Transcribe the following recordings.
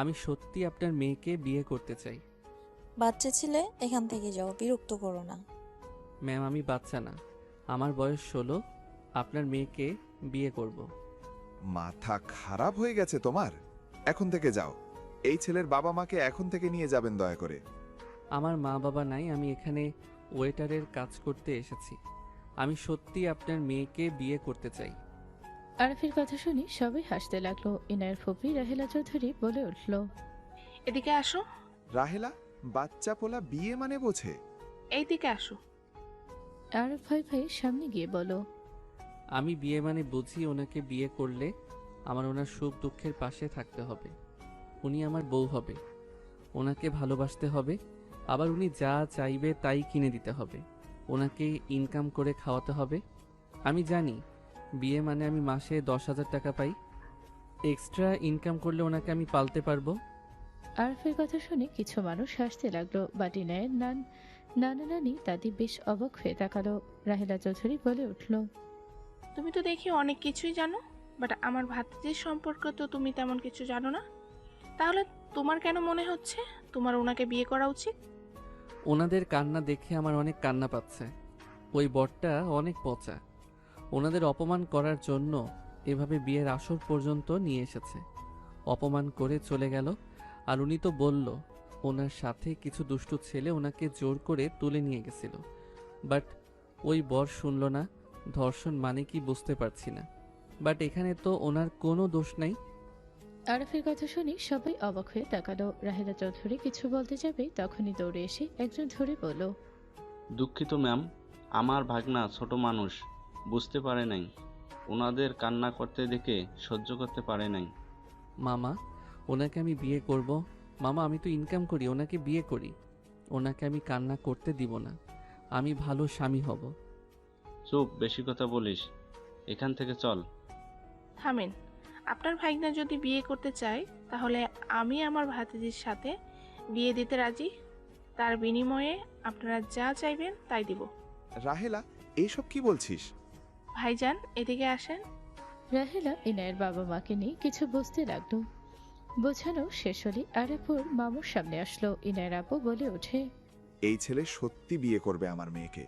আমি সত্যি আপনার মেয়েকে বিয়ে করতে চাই। বাচ্চা ছেলে, এখান থেকে যাও, বিরক্ত করো না। ম্যাম আমি বাচ্চা না, আমার বয়স 16। আপনার মেয়েকে বিয়ে করব। মাথা খারাপ হয়ে গেছে তোমার? এখন থেকে যাও। এই ছেলের বাবা মাকে এখন থেকে নিয়ে যাবেন দয়া করে। আমার মা বাবা নাই, আমি এখানে ওয়েটারের কাজ করতে এসেছি। আমি সত্যি আপনার মেয়েকে বিয়ে করতে চাই। আরাফের কথা শুনে সবাই হাসতে লাগলো। ইনায়ের ফুপি রাহেলা চৌধুরী বলে উঠল, এদিকে আসো। রাহেলা, বাচ্চা পোলা বিয়ে মানে বোঝে? এইদিকে আসো। আরাফ ভয় ভয়ে সামনে গিয়ে বলো, আমি বিয়ে মানে বুঝি ওনাকে বিয়ে করলে আমার ওনার সুখ দুঃখের পাশে থাকতে হবে। উনি আমার বউ হবে, ওনাকে ভালোবাসতে হবে, আবার উনি যা চাইবে তাই কিনে দিতে হবে। ওনাকে ইনকাম করে খাওয়াতে হবে। আমি জানি বিয়ে মানে আমি মাসে 10,000 টাকা পাই, এক্সট্রা ইনকাম করলে ওনাকে আমি পালতে পারবো। আরাফের কথা শুনে কিছু মানুষ হাসতে লাগলো। বাট ইনায়ের নানা নানি দাদি বেশ অবাক হয়ে তাকালো। রাহেলা চৌধুরী বলে উঠল, তুমি তো দেখি অনেক কিছুই জানো, বাট আমার ভাতিজির সম্পর্কে তো তুমি তেমন কিছু জানো না। তাহলে তোমার কেন মনে হচ্ছে তোমার ওনাকে বিয়ে করা উচিত? ওনাদের কান্না দেখে আমার অনেক কান্না পাচ্ছে। ওই বরটা অনেক পচা। ওনাদের অপমান করার জন্য এভাবে বিয়ের আসর পর্যন্ত নিয়ে এসেছে। অপমান করে চলে গেল। আর উনি তো বলল ওনার সাথে কিছু দুষ্টু ছেলে ওনাকে জোর করে তুলে নিয়ে গেছিল। বাট ওই বর শুনল না। ধর্ষণ মানে কি বুঝতে পারছি না। বাট এখানে তো ওনার কোনো দোষ নাই। আরাফের কথা শুনে সবাই অবাক হয়ে তাকালো। রাহেলা চৌধুরী কিছু বলতে যাবে তখনই দৌড়ে এসে একজন ধরে বলল, দুঃখিত ম্যাম, আমার ভাগনা ছোট মানুষ, বুঝতে পারে নাই। ওনাদের কান্না করতে দেখে সহ্য করতে পারে নাই। মামা, ওনাকে আমি বিয়ে করব। মামা আমি তো ইনকাম করি, ওনাকে বিয়ে করি। ওনাকে আমি কান্না করতে দিব না। আমি ভালো স্বামী হব। চুপ, বেশি কথা বলিস, এখান থেকে চল। থামেন। আপনার ভাইগনা যদি বিয়ে করতে চায় তাহলে আমি আমার ভাতিজির সাথে বিয়ে দিতে রাজি। তার বিনিময়ে আপনারা যা চাইবেন তাই দিব। রাহেলা, এইসব কি বলছিস? ভাইজান এদিকে আসেন। রাহেলা ইনায়ের বাবা মাকে নিয়ে কিছু বুঝতে লাগলো। বোঝানো শেষ হলে আরাফুর মামুর সামনে আসলো। ইনায়ের আপু বলে ওঠে, এই ছেলে সত্যি বিয়ে করবে আমার মেয়েকে।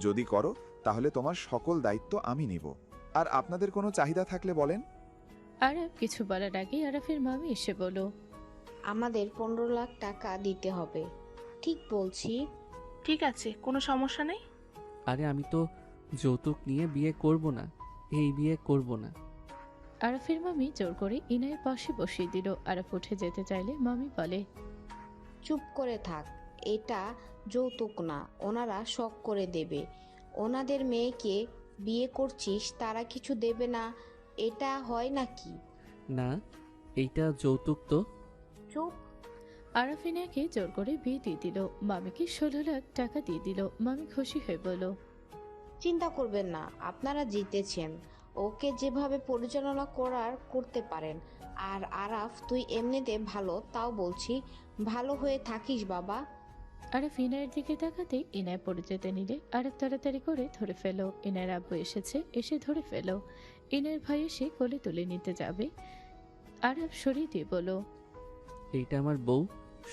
যদি করো তাহলে তোমার সকল দায়িত্ব আমি নিব। আর আপনাদের কোনো চাহিদা থাকলে বলেন। আরাফ কিছু বলার আগে আরাফের মামি এসে বলল, আমাদের 15 লাখ টাকা দিতে হবে। ঠিক বলছি? ঠিক আছে, কোনো সমস্যা নেই। আরে আমি তো যৌতুক নিয়ে বিয়ে করব না, এই বিয়ে করব না। আরাফের মামি জোর করে ইনায়ের পাশে বসিয়ে দিল। আরাফ উঠে যেতে চাইলে মামি বলে, চুপ করে থাক। এটা যৌতুক না, ওনারা শখ করে দেবে। ওনাদের মেয়েকে বিয়ে করছিস, তারা কিছু দেবে না, এটা হয় নাকি? না, এইটা যৌতুক তো। চুপ। আরাফ ইনায়কে জোর করে বিয়ে দিয়ে দিল। মামিকে 16 লাখ টাকা দিয়ে দিল। মামি খুশি হয়ে বলল, চিন্তা করবেন না, আপনারা জিতেছেন। ওকে যেভাবে পরিচালনা করার করতে পারেন। আর আরাফ, তুই এমনিতে ভালো, তাও বলছি ভালো হয়ে থাকিস বাবা। আরাফ ইনায়ের দিকে তাকাতে ইনায় পড়ে যেতে নিলে আরাফ তাড়াতাড়ি করে ধরে ফেল। ইনায়ের আব্বু এসেছে, এসে ধরে ফেল। ইনায়ের ভাই এসে কোলে তুলে নিতে যাবে। আরাফ সরিয়ে দিয়ে বলল, এইটা আমার বউ,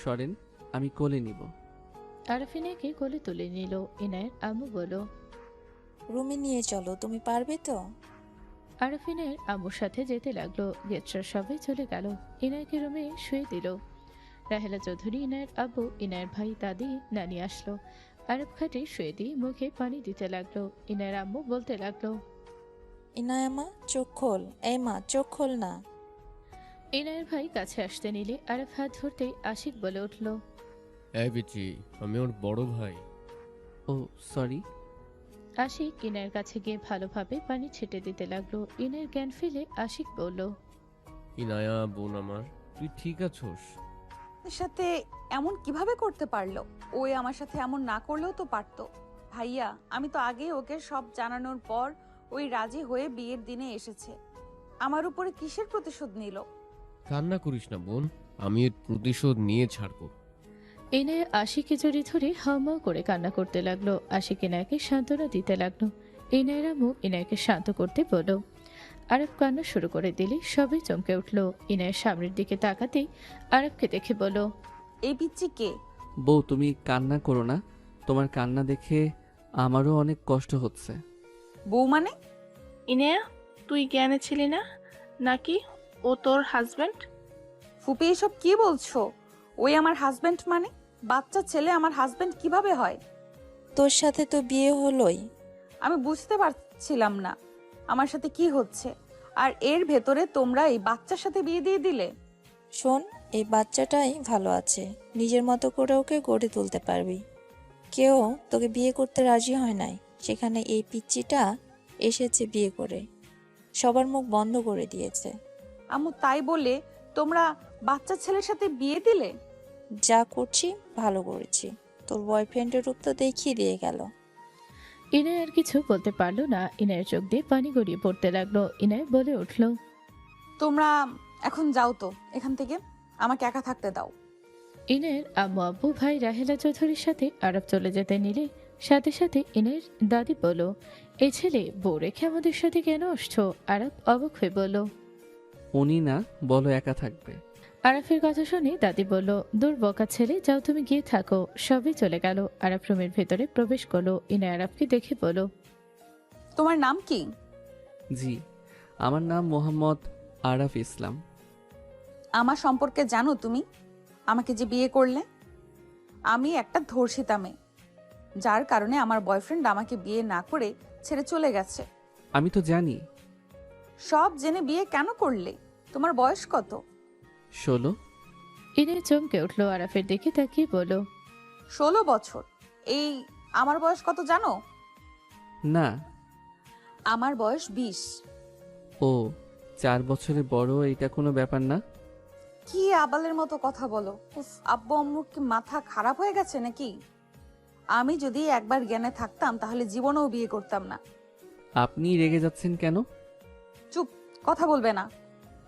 সরেন, আমি কোলে নিব। আরাফ ইনায়কে কোলে তুলে নিল। ইনায়ের আম্মু বলল, রুমে নিয়ে চলো, তুমি পারবে তো? আরাফ ইনায়ের আম্মুর সাথে যেতে লাগলো। গেস্টরা সবাই চলে গেল। ইনায়কে রুমে শুয়ে দিল। রাহেলা চৌধুরী, ইনায়ের আব্বু, ইনায়ের ভাই, দাদি, নানি আসলো। আরাফ খাটে শুয়ে দিয়ে মুখে পানি দিতে লাগলো। ইনায়ের আম্মু বলতে লাগলো, ইনায়া মা, চোখ খোল। এই মা, চোখ খোল না। ইনায়ের ভাই কাছে আসতে নিলে আরাফ হাত ধরতেই আশিক বলে উঠল, এই বিচি, আমি ওর বড় ভাই। ও সরি। আশিক ইনায়ের কাছে গিয়ে ভালোভাবে পানি ছেটে দিতে লাগলো। ইনায়ের জ্ঞান ফেলে আশিক বলল, ইনায়া বোন আমার, তুই ঠিক আছোস? এর সাথে এমন কিভাবে করতে পারলো? ওই আমার সাথে এমন না করলেও তো পারতো। ভাইয়া, আমি তো আগেই ওকে সব জানানোর পর ওই রাজি হয়ে বিয়ের দিনে এসেছে। আমার উপরে কিসের প্রতিশোধ নিল? কান্না করিস না বোন, আমি এর প্রতিশোধ নিয়ে ছাড়বো। ইনায় আশিকে জড়িয়ে ধরে হাওমাও করে কান্না করতে লাগলো। আশিক ইনায়কে সান্ত্বনা দিতে লাগলো। ইনায়ের আম্মু ইনায়কে শান্ত করতে বলল। আরব কান্না শুরু করে দিলে সবাই চমকে উঠল। ইনায়ের সামনের দিকে তাকাতেই আরবকে দেখে বলল, এই পিচ্চি কে? বউ তুমি কান্না করো না, তোমার কান্না দেখে আমারও অনেক কষ্ট হচ্ছে। বউ মানে? ইনায়া, তুই জ্ঞানে ছিলি না নাকি ও তোর হাজব্যান্ড? ফুপি এসব কি বলছো? ওই আমার হাজবেন্ড মানে? বাচ্চা ছেলে আমার হাজবেন্ড কিভাবে হয়? তোর সাথে তো বিয়ে হলোই। আমি বুঝতে পারছিলাম না আমার সাথে কি হচ্ছে, আর এর ভেতরে তোমরা এই বাচ্চার সাথে বিয়ে দিয়ে দিলে। শোন, এই বাচ্চাটাই ভালো আছে, নিজের মতো করে ওকে গড়ে তুলতে পারবি। কেউ তোকে বিয়ে করতে রাজি হয় নাই, সেখানে এই পিচ্চিটা এসেছে বিয়ে করে, সবার মুখ বন্ধ করে দিয়েছে। আম্মু তাই বলে তোমরা বাচ্চা ছেলের সাথে বিয়ে দিলে? যা করছি ভালো করেছি, তোর বয়ফ্রেন্ডের রূপ তো দেখিয়ে দিয়ে গেল। ইনায় আর কিছু বলতে পারলো না। ইনায়ের চোখ দিয়ে পানি গড়িয়ে পড়তে লাগলো। ইনায় বলে উঠল, তোমরা এখন যাও তো এখান থেকে, আমাকে একা থাকতে দাও। ইনায়ের আম্মু আব্বু ভাই রাহেলা চৌধুরীর সাথে আরব চলে যেতে নিলে সাথে সাথে ইনায়ের দাদি বলল, এই ছেলে বউ রেখে আমাদের সাথে কেন আসছো? আরব অবাক হয়ে বলল। উনি না, বলো একা থাকবে। আরাফের কথা শুনে দাদি বলল, দূর বকা ছেলে, যাও তুমি গিয়ে থাকো। সবাই চলে গেল। আরাফ রুমের ভেতরে প্রবেশ করলো। ইনায় আরাফকে দেখে বলল, তোমার নাম কি? জি, আমার নাম মোহাম্মদ আরাফ ইসলাম। আমার সম্পর্কে জানো তুমি? আমাকে যে বিয়ে করলে, আমি একটা ধর্ষিতা মেয়ে, যার কারণে আমার বয়ফ্রেন্ড আমাকে বিয়ে না করে ছেড়ে চলে গেছে। আমি তো জানি। সব জেনে বিয়ে কেন করলে? তোমার বয়স কত? 16। ইনায় চমকে উঠলো। আরাফের দিকে তাকিয়ে বলল, 16 বছর? এই আমার বয়স কত জানো? না। আমার বয়স 20। ও, 4 বছরের বড়, এটা কোনো ব্যাপার না। কি আবালের মতো কথা বলো! উফ, আব্বু আম্মুর কি মাথা খারাপ হয়ে গেছে নাকি? আমি যদি একবার জ্ঞানে থাকতাম তাহলে জীবনেও বিয়ে করতাম না। আপনি রেগে যাচ্ছেন কেন? চুপ, কথা বলবে না।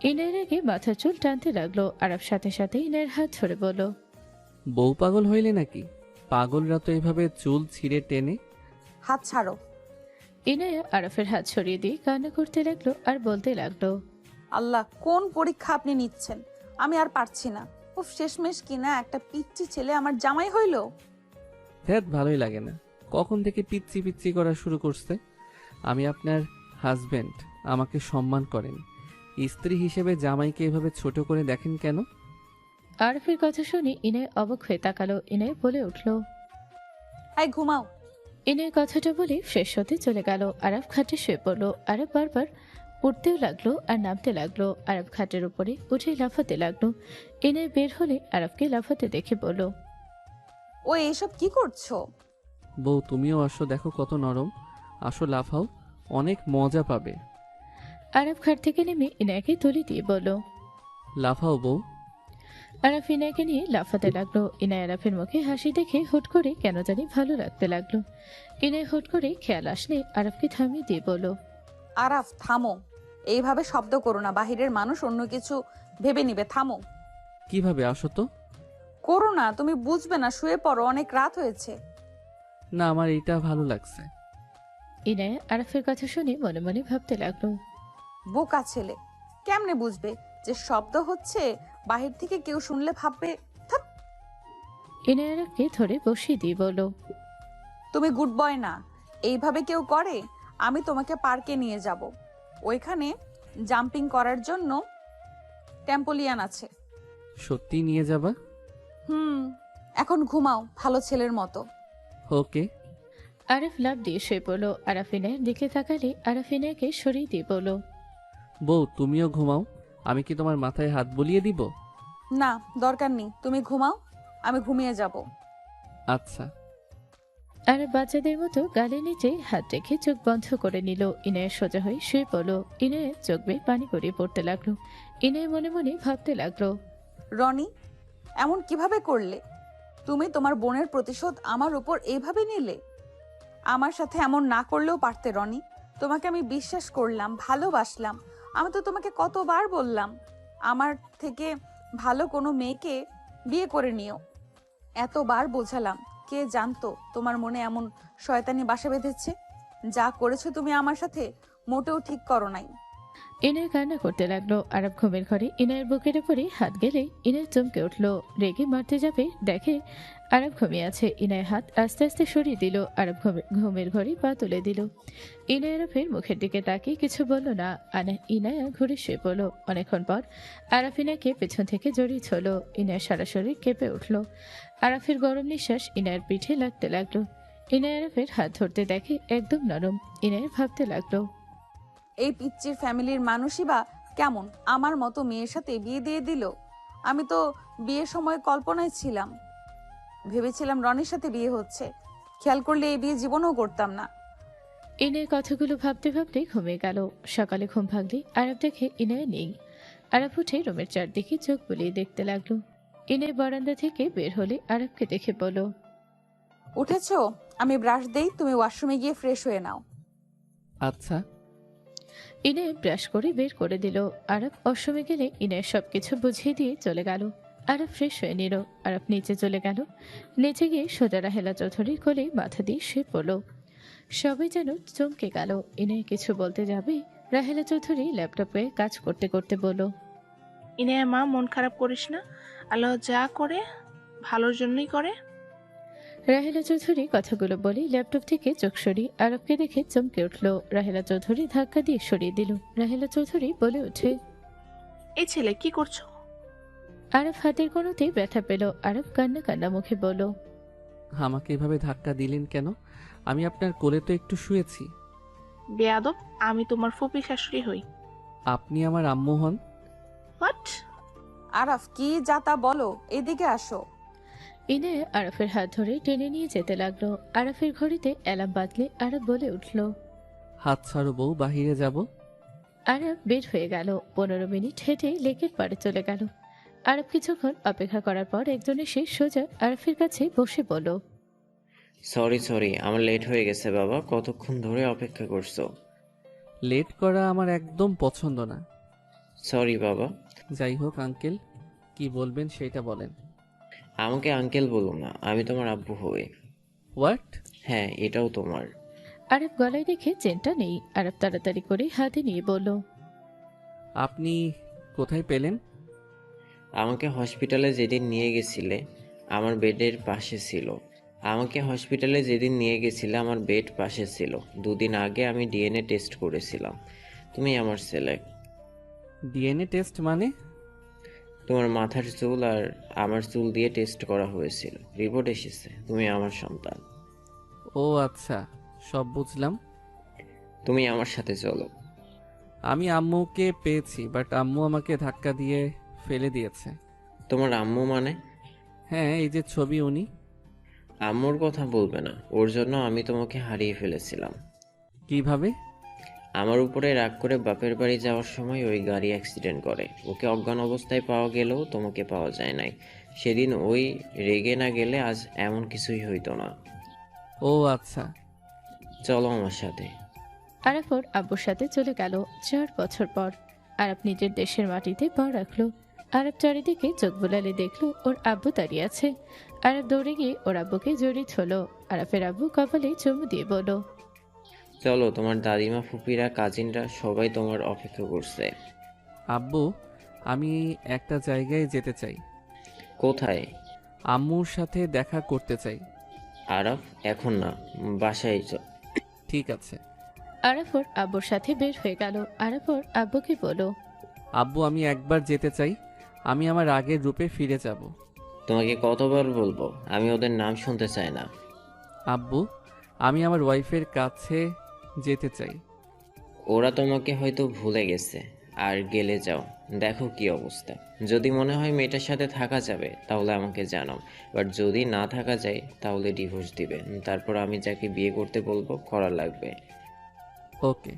ইনায়ের আগে মাথার চুল টানতে লাগলো। আরাফ সাথে সাথে ইনায়ের হাত ধরে বলল, বউ পাগল হইলে নাকি? পাগলরা তো এভাবে চুল ছিঁড়ে টেনে। হাত ছাড়ো। ইনায়া আরাফের হাত ছড়িয়ে দিয়ে কান্না করতে লাগলো আর বলতে লাগলো, আল্লাহ, কোন পরীক্ষা আপনি নিচ্ছেন? আমি আর পারছি না। উফ, শেষমেশ কিনা একটা পিচ্চি ছেলে আমার জামাই হইল। ধ্যাত, ভালোই লাগে না। কখন থেকে পিচ্ছি পিচ্ছি করা শুরু করছে? আমি আপনার হাজবেন্ড, আমাকে সম্মান করেন। স্ত্রী হিসেবে জামাইকে এভাবে ছোট করে দেখেন কেন? আরাফের কথা শুনে ইনায় অবাক হয়ে তাকালো। ইনায় বলে উঠল, আই ঘুমাও। ইনায় কথাটা বলে ফ্রেশ হতে চলে গেল। আরাফ খাটে শুয়ে পড়লো। আরাফ বারবার উঠতেও লাগলো আর নামতে লাগলো। আরাফ খাটের উপরে উঠে লাফাতে লাগলো। ইনায় বের হলে আরাফকে লাফাতে দেখে বলল, ও এইসব কি করছো? বউ তুমিও আসো, দেখো কত নরম। আসো, লাফাও, অনেক মজা পাবে। আরাফ খাট থেকে নেমে ইনায়কে তুলে দিয়ে বলল, লাফাও বউ। আরাফ ইনায়কে নিয়ে লাফাতে লাগলো। ইনায় আরাফের মুখে হাসি দেখে হুট করে কেন জানি ভালো লাগতে লাগলো। ইনায় হুট করে খেয়াল আসলে আরাফকে থামিয়ে দিয়ে বলল, আরাফ থামো, এইভাবে শব্দ করো না, বাহিরের মানুষ অন্য কিছু ভেবে নিবে। থামো। কিভাবে? আসো তো। করো না, তুমি বুঝবে না, শুয়ে পড়ো, অনেক রাত হয়েছে। না, আমার এইটা ভালো লাগছে। ইনায় আরাফের কথা শুনে মনে মনে ভাবতে লাগলো, বোকা ছেলে, কেমনে বুঝবে যে শব্দ হচ্ছে? বাহির থেকে কেউ শুনলে ভাববে। ধ্যাৎ, ইনায় আরাফকে ধরে বসিয়ে দিয়ে বলল, তুমি গুড বয় না, এইভাবে কেউ করে? আমি তোমাকে পার্কে নিয়ে যাব, ওইখানে জাম্পিং করার জন্য ট্যাম্পোলিয়ান আছে। সত্যি নিয়ে যাবা? এখন ঘুমাও ভালো ছেলের মতো। ওকে। আরাফ লাফ দিয়ে শুয়ে পড়লো। আরাফ ইনায়ের দিকে তাকালে আরাফ ইনায়কে সরিয়ে দিয়ে বলল, বউ তুমিও ঘুমাও, আমি কি তোমার মাথায় হাত বুলিয়ে দিব? না, দরকার নেই, তুমি ঘুমাও, আমি ঘুমিয়ে যাব। আচ্ছা। আরাফ বাচ্চাদের মতো গালের নিচে হাত রেখে চোখ বন্ধ করে নিল। ইনায়ের সোজা হয়ে শুয়ে পড়লো। ইনায়ের চোখ বেয়ে পানি গড়িয়ে পড়তে লাগলো। ইনায় মনে মনে ভাবতে লাগলো, রনি, এমন কিভাবে করলে? তুমি তোমার বোনের প্রতিশোধ আমার উপর এইভাবে নিলে? আমার সাথে এমন না করলেও পারতে রনি। তোমাকে আমি বিশ্বাস করলাম, ভালোবাসলাম। আমি তো তোমাকে কতবার বললাম আমার থেকে ভালো কোনো মেয়েকে বিয়ে করে নিও। এতবার বোঝালাম, কে জানতো তোমার মনে এমন শয়তানি বাসা বেঁধেছে? যা করেছো তুমি আমার সাথে মোটেও ঠিক করো নাই। ইনায় কান্না করতে লাগলো। আরব ঘুমের ঘরে ইনায়ের বুকের উপরে হাত গেলে ইনায় চমকে উঠলো। রেগে মারতে যাবে, দেখে আরব ঘুমিয়ে আছে। ইনায়ের হাত আস্তে আস্তে সরিয়ে দিল। আরব ঘুমের ঘরে পা তুলে দিল। ইনায় আরফের মুখের দিকে তাকিয়ে কিছু বলল না। ইনায়া ঘুরে শুয়ে পড়ল। অনেকক্ষণ পর আরাফ ইনায়কে পেছন থেকে জড়িয়ে ছিল। ইনায় সরাসরি কেঁপে উঠল। আরাফের গরম নিঃশ্বাস ইনায়ের পিঠে লাগতে লাগলো। ইনায় আরফের হাত ধরতে দেখে একদম নরম। ইনায় ভাবতে লাগলো, এই পিচ্চির ফ্যামিলির মানুষই বা কেমন আমার মতো মেয়ের সাথে বিয়ে দিয়ে দিল। আমি তো বিয়ের সময় কল্পনায় ছিলাম, ভেবেছিলাম রনির সাথে বিয়ে হচ্ছে। খেয়াল করলে এই বিয়ে জীবনেও করতাম না। ইনায় কথাগুলো ভাবতে ভাবতে ঘুমিয়ে গেল। সকালে ঘুম ভাঙলে আরব দেখে ইনায় নেই। আরব উঠে রুমের চারদিকে চোখ বুলিয়ে দেখতে লাগলো। ইনায় বারান্দা থেকে বের হলে আরবকে দেখে বলল, উঠেছো? আমি ব্রাশ দেই, তুমি ওয়াশরুমে গিয়ে ফ্রেশ হয়ে নাও। আচ্ছা। ইনায় ব্রাশ করে বের করে দিল। আরব অসমে গেলে ইনায় সবকিছু বুঝিয়ে দিয়ে চলে গেল। আরব ফ্রেশ হয়ে নিল। আরব নিচে চলে গেল। নিচে গিয়ে সোজা রাহেলা চৌধুরীর কোলে মাথা দিয়ে শুয়ে পড়ল। সবাই যেন চমকে গেল। ইনায় কিছু বলতে যাবে, রাহেলা চৌধুরী ল্যাপটপে কাজ করতে করতে বলল, ইনায়া মা, মন খারাপ করিস না। আল্লাহ যা করে ভালোর জন্যই করে। রাহেলা চৌধুরী কথাগুলো বলে ল্যাপটপ থেকে চোখ সরিয়ে আরবকে দেখে চমকে উঠল। রাহেলা চৌধুরী ধাক্কা দিয়ে সরিয়ে দিল। রাহেলা চৌধুরী বলে ওঠে, এই ছেলে কি করছো? আরব হাতের কোনোতে ব্যথা পেল। আরব কান্না কান্না মুখে বলল, আমাকে এভাবে ধাক্কা দিলেন কেন? আমি আপনার কোলে তো একটু শুয়েছি। বেয়াদব, আমি তোমার ফুপি শাশুড়ি হই। আপনি আমার আম্মু হন। হোয়াট? আরাফ, কি যা তা বলো, এদিকে আসো। ইনে আরফের হাত ধরে টেনে নিয়ে যেতে লাগলো। আরফের ঘড়িতে অ্যালার্ম বাজলে আরব বলে উঠল, হাত ছাড়ো বউ, বাহিরে যাব। আরব বের হয়ে গেল। 15 মিনিট হেঁটে লেকের পাড়ে চলে গেল। আরব কিছুক্ষণ অপেক্ষা করার পর একজন এসে সোজা আরফের কাছে বসে বলল, সরি, আমার লেট হয়ে গেছে বাবা। কতক্ষণ ধরে অপেক্ষা করছো? লেট করা আমার একদম পছন্দ না। সরি বাবা। যাই হোক আঙ্কেল, কি বলবেন সেটা বলেন। আমাকে আঙ্কেল বলো না, আমি তোমার আব্বু হই। হোয়াট? হ্যাঁ, এটাও তোমার। আরব গলায় দেখে চেনটা নেই। আরব তাড়াতাড়ি করে হাতে নিয়ে বলল, আপনি কোথায় পেলেন? আমাকে হসপিটালে যেদিন নিয়ে গেছিলে আমার বেডের পাশে ছিল। আমার বেড পাশে ছিল। 2 দিন আগে আমি ডিএনএ টেস্ট করেছিলাম। তুমি আমার ছেলে। ডিএনএ টেস্ট মানে? তোমার মাথার চুল আর আমার চুল দিয়ে টেস্ট করা হয়েছিল। রিপোর্ট এসেছে, তুমি আমার সন্তান। ও আচ্ছা, সব বুঝলাম। তুমি আমার সাথে চলো। আমি আম্মুকে পেয়েছি, বাট আম্মু আমাকে ধাক্কা দিয়ে ফেলে দিয়েছে। তোমার আম্মু মানে? হ্যাঁ, এই যে ছবি উনি। আম্মুর কথা বলবে না, ওর জন্য আমি তোমাকে হারিয়ে ফেলেছিলাম। কিভাবে? আমার উপরে রাগ করে বাপের বাড়ি যাওয়ার সময় ওই গাড়ি অ্যাক্সিডেন্ট করে। ওকে অজ্ঞান অবস্থায় পাওয়া গেলেও তোমাকে পাওয়া যায় নাই। সেদিন ওই রেগে না গেলে আজ এমন কিছুই হইতো না। ও আচ্ছা। চলো আমার সাথে। আরব ওর আব্বুর সাথে চলে গেল 4 বছর পর। আরব নিজের দেশের মাটিতে পা রাখলো। আরব চারিদিকে চোখ বুলালে দেখলো ওর আব্বু দাঁড়িয়ে আছে। আরব দৌড়ে গিয়ে ওর আব্বুকে জড়িয়ে ধরল। আরবের আব্বু কপালে চুমু দিয়ে বলল, চলো, তোমার দাদিমা, ফুপিরা, কাজিনরা সবাই তোমার অপেক্ষা করছে। আব্বু, আমি একটা জায়গায় যেতে চাই। কোথায়? আম্মুর সাথে দেখা করতে চাই। আরব, এখন না, বাসায় চল। ঠিক আছে। আরব ওর আব্বুর সাথে বের হয়ে গেল। আরব ওর আব্বুকে বলল, আব্বু, আমি একবার যেতে চাই। আমি আমার আগের রূপে ফিরে যাব। তোমাকে কতবার বলবো, আমি ওদের নাম শুনতে চাই না। আব্বু, আমি আমার ওয়াইফের কাছে যেতে চাই। ওরা তোমাকে হয়তো ভুলে গেছে। আর গেলে যাও, দেখো কি অবস্থা। যদি মনে হয় মেয়েটার সাথে থাকা যাবে তাহলে আমাকে জানাও। বাট যদি না থাকা যায় তাহলে ডিভোর্স দিবে। তারপর আমি যাকে বিয়ে করতে বলবো করা লাগবে। ওকে।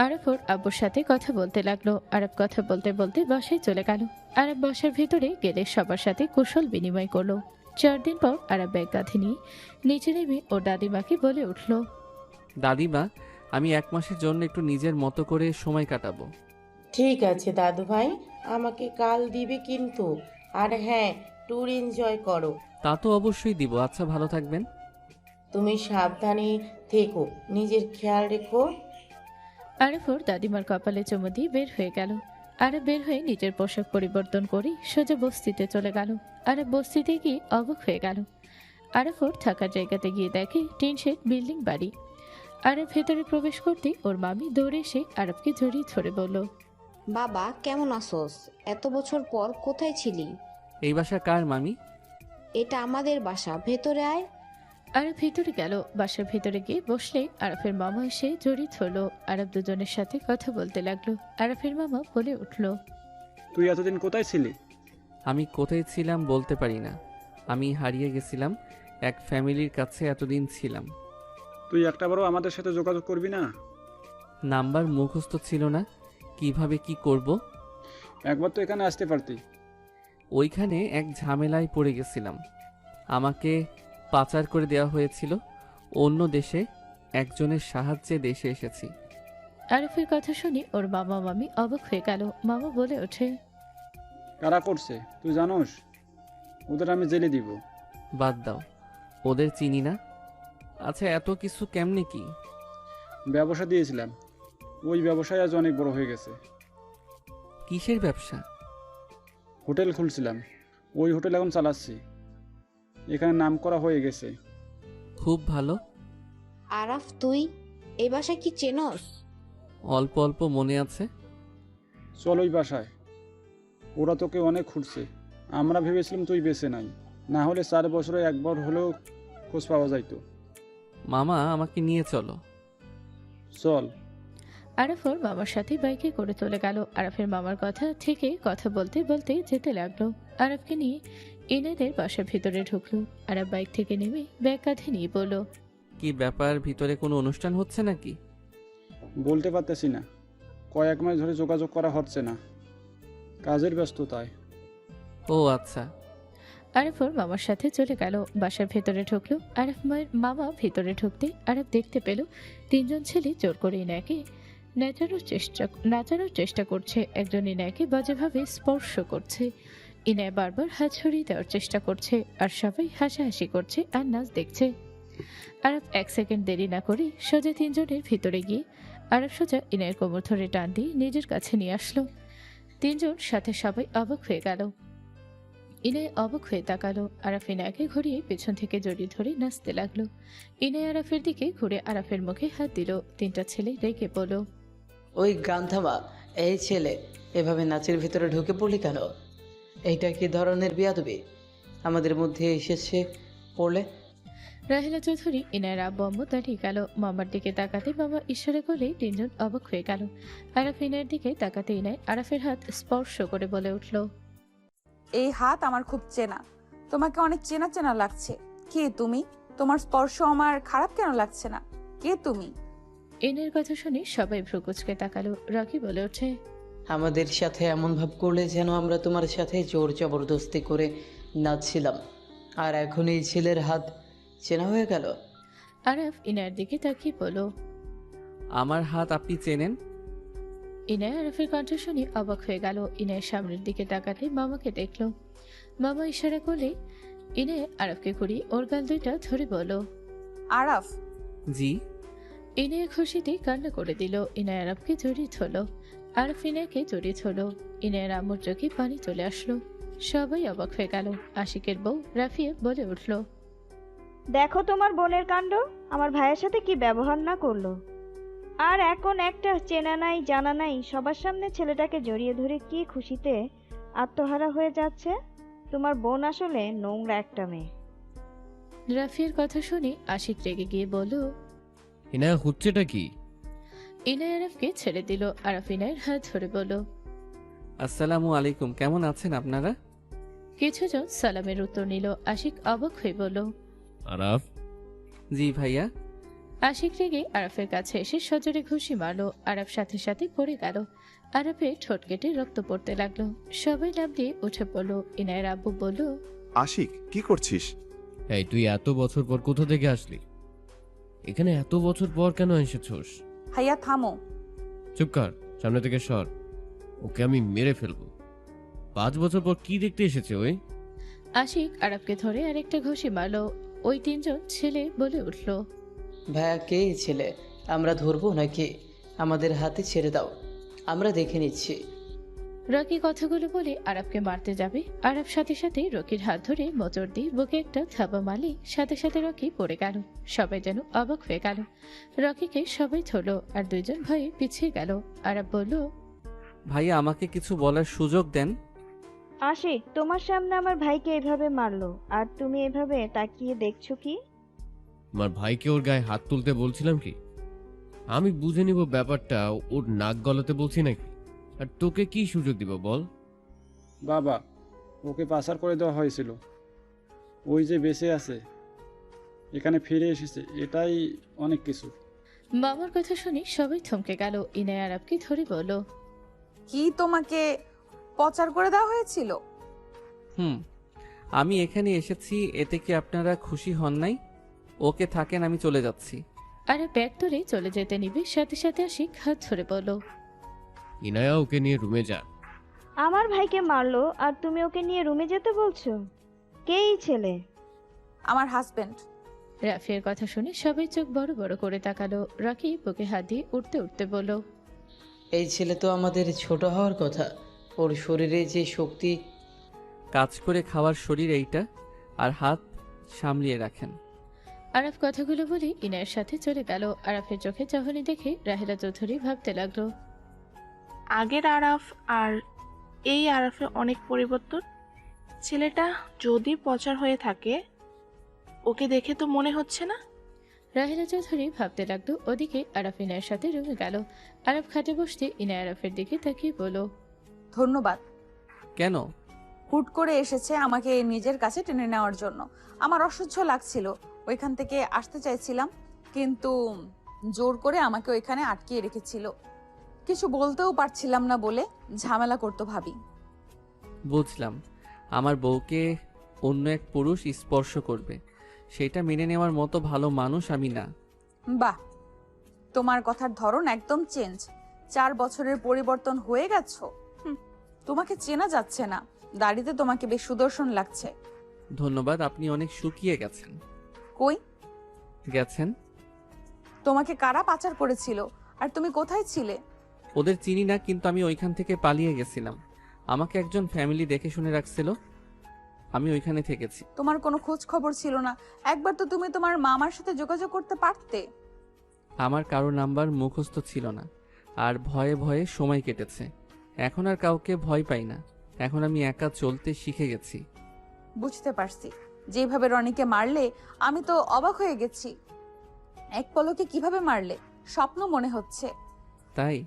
আরব ওর আব্বুর সাথে কথা বলতে লাগলো। আরব কথা বলতে বলতে বাসায় চলে গেল। আরব বাসার ভিতরে গেলে সবার সাথে কুশল বিনিময় করলো। 4 দিন পর আরব ব্যাগ কাঁধে নিয়ে নিচে নেমে ওর দাদিমাকে বলে উঠল, দাদিমা, আমি 1 মাসের জন্য একটু নিজের মতো করে সময় কাটাবো। ঠিক আছে দাদু ভাই, আমাকে কাল দিবে কিন্তু। আর হ্যাঁ, ট্যুর এনজয় করো। তা তো অবশ্যই দিব। আচ্ছা, ভালো থাকবেন। তুমি সাবধানে থেকো, নিজের খেয়াল রেখো। আরফ ওর দাদিমার কপালে চুমু দিয়ে বের হয়ে গেল। আরব বের হয়ে নিজের পোশাক পরিবর্তন করে সোজা বস্তিতে চলে গেল। আরব বস্তিতে গিয়ে অবাক হয়ে গেল। আরফ ওর থাকার জায়গাতে গিয়ে দেখে টিন শেড বিল্ডিং বাড়ি। আরব ভেতরে প্রবেশ করতে ওর মামি দৌড়ে এসে আরবকে জড়িয়ে ধরে বলল, বাবা কেমন আসোস? এত বছর পর কোথায় ছিলি? এই বাসা কার মামি? এটা আমাদের বাসা, ভেতরে আয়। আরব ভেতরে গেল। বাসার ভেতরে গিয়ে বসলে আরফের মামা এসে জড়িয়ে ধরলো। আরব দুজনের সাথে কথা বলতে লাগলো। আরফের মামা বলে উঠল, তুই এতদিন কোথায় ছিলি? আমি কোথায় ছিলাম বলতে পারি না। আমি হারিয়ে গেছিলাম, এক ফ্যামিলির কাছে এতদিন ছিলাম। তুই একটাবারও আমাদের সাথে যোগাযোগ করবি না? নাম্বার মুখস্থ ছিল না, কিভাবে কি করব? একবার তো এখানে আসতে পারতি। ওইখানে এক ঝামেলায় পড়ে গেছিলাম। আমাকে পাচার করে দেওয়া হয়েছিল অন্য দেশে, একজনের সাহায্যে দেশে এসেছি। আরফের কথা শুনে ওর মামা মামি অবাক হয়ে গেল। মামা বলে ওঠে, কারা করছে তুই জানোস? ওদের আমি জেলে দিব। বাদ দাও, ওদের চিনি না। আচ্ছা, এত কিছু কেমনে কি? ব্যবসা দিয়েছিলাম, ওই ব্যবসায় আজ অনেক বড় হয়ে গেছে। কিসের ব্যবসা? হোটেল খুলছিলাম, ওই হোটেল এখন চালাচ্ছি। এখানে নাম করা হয়ে গেছে। খুব ভালো। আরাফ তুই এই বাসায় কি চেনস? অল্প অল্প মনে আছে। চল ওই বাসায়, ওরা তোকে অনেক খুঁজছে। আমরা ভেবেছিলাম তুই বেঁচে নাই, না হলে 4 বছরে একবার হলেও খোঁজ পাওয়া যাইতো। মামা, আমাকে নিয়ে চলো। চল। আরফ ওর মামার সাথে বাইকে করে চলে গেল। আরফের মামার কথা থেকে কথা বলতে বলতে যেতে লাগলো। আরফকে নিয়ে ইনাদের বাসার ভিতরে ঢুকলো। আরফ বাইক থেকে নেমে ব্যাগ কাঁধে নিয়ে বলল, কি ব্যাপার, ভিতরে কোনো অনুষ্ঠান হচ্ছে নাকি? বলতে পারতেছি না, কয়েক মাস ধরে যোগাযোগ করা হচ্ছে না, কাজের ব্যস্ততায়। ও আচ্ছা। আরফ ওর মামার সাথে চলে গেল। বাসার ভেতরে ঢুকলো। আরফ মায়ের মামা ভেতরে ঢুকতে আরফ দেখতে পেল 3জন ছেলে জোর করে ইনাকে নাচানোর চেষ্টা করছে। একজন ইনাকে বাজেভাবে স্পর্শ করছে। ইনায় বারবার হাত ছড়িয়ে দেওয়ার চেষ্টা করছে, আর সবাই হাসাহাসি করছে আর নাচ দেখছে। আরফ 1 সেকেন্ড দেরি না করে সোজা 3জনের ভিতরে গিয়ে আরফ সোজা ইনায়ের কোমর ধরে টান দিয়ে নিজের কাছে নিয়ে আসলো। 3জন সাথে সবাই অবাক হয়ে গেল। ইনায় অবাক হয়ে তাকালো। আরাফ ইনায়াকে ঘুরিয়ে পেছন থেকে জড়িয়ে ধরে নাচতে লাগলো। ইনায় আরাফের দিকে ঘুরে আরাফের মুখে হাত দিল। 3টা ছেলে রেগে বলল, ওই গান থামা। এই ছেলে, এভাবে নাচের ভিতরে ঢুকে পড়লি কেন? এইটা কি ধরনের বিয়াদবি আমাদের মধ্যে এসেছে পড়লে? রাহেলা চৌধুরী ইনায়ের আব্বু আম্মু দাঁড়িয়ে গেল। মামার দিকে তাকাতে মামা ইশারা করলে 3জন অবাক হয়ে গেল। আরাফ ইনায়ের দিকে তাকাতে ইনায় আরাফের হাত স্পর্শ করে বলে উঠল, এই হাত আমার খুব চেনা, তোমাকে অনেক চেনা চেনা লাগছে। কে তুমি? তোমার স্পর্শ আমার খারাপ কেন লাগছে না? কে তুমি? ইনায়ের কথা শুনে সবাই ভ্রুকুচকে তাকালো। রকি বলে ওঠে, আমাদের সাথে এমন ভাব করলে যেন আমরা তোমার সাথে জোর জবরদস্তি করে নাচছিলাম, আর এখন এই ছেলের হাত চেনা হয়ে গেল। আরাফ ইনায়ের দিকে তাকিয়ে বলল, আমার হাত আপনি চেনেন? ইনায় আরাফের কণ্ঠ শুনে অবাক হয়ে গেল। ইনায়ের সামনের দিকে তাকাতে মামাকে দেখলো। মামা ইশারা করলে ইনায় আরাফকে ঘুরিয়ে ওর গাল দুইটা ধরে বলল, আরাফ। জি। ইনায় খুশিতে কান্না করে দিল। ইনায় আরাফকে জড়িয়ে ধরলো। আরাফ ইনায়কে জড়িয়ে ধরলো। ইনায়ের আম্মুর চোখে পানি চলে আসলো। সবাই অবাক হয়ে গেল। আশিকের বউ রাফিয়া বলে উঠল, দেখো তোমার বোনের কাণ্ড, আমার ভাইয়ের সাথে কি ব্যবহার না করলো। আর এখন একটা চেনা নাই জানা নাই সবার সামনে ছেলেটাকে জড়িয়ে ধরে কি খুশিতে আত্মহারা হয়ে যাচ্ছে। তোমার বোন আসলে নোংরা একটা মেয়ে। রাফিয়ার কথা শুনে আশিক রেগে গিয়ে বলল, ইনায়া হচ্ছেটা কি? ইনায় আরাফকে ছেড়ে দিল। আরাফ ইনায়ের হাত ধরে বলল, আসসালামু আলাইকুম, কেমন আছেন আপনারা? কিছুজন সালামের উত্তর নিল। আশিক অবাক হয়ে বলল, আরাফ। জি ভাইয়া। আশিক রেগে আরাফের কাছে এসে সজোরে ঘুষি মারলো। আরাফ সাথে সাথে পড়ে গেল। আরাফের ঠোঁট কেটে রক্ত পড়তে লাগলো। সবাই লাফ দিয়ে উঠে পড়লো। ইনায়ের আব্বু বলল, আশিক, কি করছিস? এই তুই এত বছর পর কোথা থেকে আসলি? এখানে এত বছর পর কেন এসেছোস? ভাইয়া থামো। চুপ কর, সামনে থেকে সর, ওকে আমি মেরে ফেলবো। 5 বছর পর কি দেখতে এসেছে ওই? আশিক আরাফকে ধরে আরেকটা ঘুষি মারলো। ওই 3জন ছেলে বলে উঠল, ভাইয়া কে এই ছেলে? আমরা ধরবো নাকি? আমাদের হাতে ছেড়ে দাও, আমরা দেখে নিচ্ছি। রকি কথাগুলো বলে আরবকে মারতে যাবে। আরব সাথে সাথে রকির হাত ধরে মোচড় দিয়ে বুকে একটা থাবা মারলে সাথে সাথে রকি পড়ে গেল। সবাই যেন অবাক হয়ে গেল। রকিকে সবাই ধরল আর দুইজন ভয়ে পিছিয়ে গেল। আরব বলল, ভাইয়া আমাকে কিছু বলার সুযোগ দেন। আশিক, তোমার সামনে আমার ভাইকে এভাবে মারলো আর তুমি এভাবে তাকিয়ে দেখছো কি? আমার ভাইকে ওর গায়ে হাত তুলতে বলছিলাম কি? আমি বুঝে নিব ব্যাপারটা, ওর নাক গলাতে বলছি নাকি? আর তোকে কি সুযোগ দিব বল? বাবা, ওকে পাচার করে দেওয়া হয়েছিল। ওই যে বেঁচে আছে, এখানে ফিরে এসেছে, এটাই অনেক কিছু। মামার কথা শুনে সবাই থমকে গেল। ইনায়া আরবকে ধরে বলল, কি তোমাকে প্রচার করে দেওয়া হয়েছিল? আমি এখানে এসেছি, এতে কি আপনারা খুশি হন নাই? ওকে থাকেন, আমি চলে যাচ্ছি। আরব ব্যাগ ধরে চলে যেতে নিবে, সাথে সাথে আশিক হাত ধরে বলল, ইনায়া ওকে নিয়ে রুমে যা। আমার ভাইকে মারলো আর তুমি ওকে নিয়ে রুমে যেতে বলছো? কে এই ছেলে? আমার হাজবেন্ড। রাফিয়ার কথা শুনে সবাই চোখ বড় বড় করে তাকালো। রকি বুকে হাত দিয়ে উঠতে উঠতে বলল, এই ছেলে তো আমাদের ছোট হওয়ার কথা। ওর শরীরে যে শক্তি। কাজ করে খাওয়ার শরীর এইটা, আর হাত সামলিয়ে রাখেন। আরব কথাগুলো বলে ইনায়ের সাথে চলে গেল। আরফের চোখে চাহনি দেখে রাহেলা চৌধুরী ভাবতে লাগলো, আগের আরাফ আর এই আরাফে অনেক পরিবর্তন। ছেলেটা যদি পচার হয়ে থাকে, ওকে দেখে তো মনে হচ্ছে না। রাহেলা চৌধুরী ভাবতে লাগলো। ওদিকে আরফ ইনায়ের সাথে রুমে গেল। আরব খাটে বসতে ইনায় আরফের দিকে তাকিয়ে বলল, ধন্যবাদ। কেন? হুট করে এসেছে আমাকে নিজের কাছে টেনে নেওয়ার জন্য। আমার অসহ্য লাগছিল, ওইখান থেকে আসতে চাইছিলাম, কিন্তু জোর করে আমাকে ওইখানে আটকিয়ে রেখেছিল। কিছু বলতেও পারছিলাম না বলে ঝামেলা করতে ভাবি। বুঝলাম, আমার বউকে অন্য এক পুরুষ স্পর্শ করবে, সেটা মেনে নেওয়ার মতো ভালো মানুষ আমি না। বাহ, তোমার কথার ধরন একদম চেঞ্জ। 4 বছরের পরিবর্তন হয়ে গেছো। তোমাকে চেনা যাচ্ছে না। দাড়িতে তোমাকে বেশ সুদর্শন লাগছে। ধন্যবাদ, আপনি অনেক শুকিয়ে গেছেন। কই গেছেন? তোমাকে কারা পাচার করেছিল আর তুমি কোথায় ছিলে? ওদের চিনি না, কিন্তু আমি ওইখান থেকে পালিয়ে গেছিলাম। আমাকে একজন ফ্যামিলি দেখে শুনে রাখছিল, আমি ওইখানে থেকেছি। তোমার কোনো খোঁজ খবর ছিল না? একবার তো তুমি তোমার মামার সাথে যোগাযোগ করতে পারতে। আমার কারো নাম্বার মুখস্থ ছিল না, আর ভয়ে ভয়ে সময় কেটেছে। এখন আর কাউকে ভয় পাই না, এখন আমি একা চলতে শিখে গেছি। বুঝতে পারছি, যেভাবে রনিকে মারলে আমি তো অবাক হয়ে গেছি। এক পলকে কিভাবে মারলে, স্বপ্ন মনে হচ্ছে। তাই?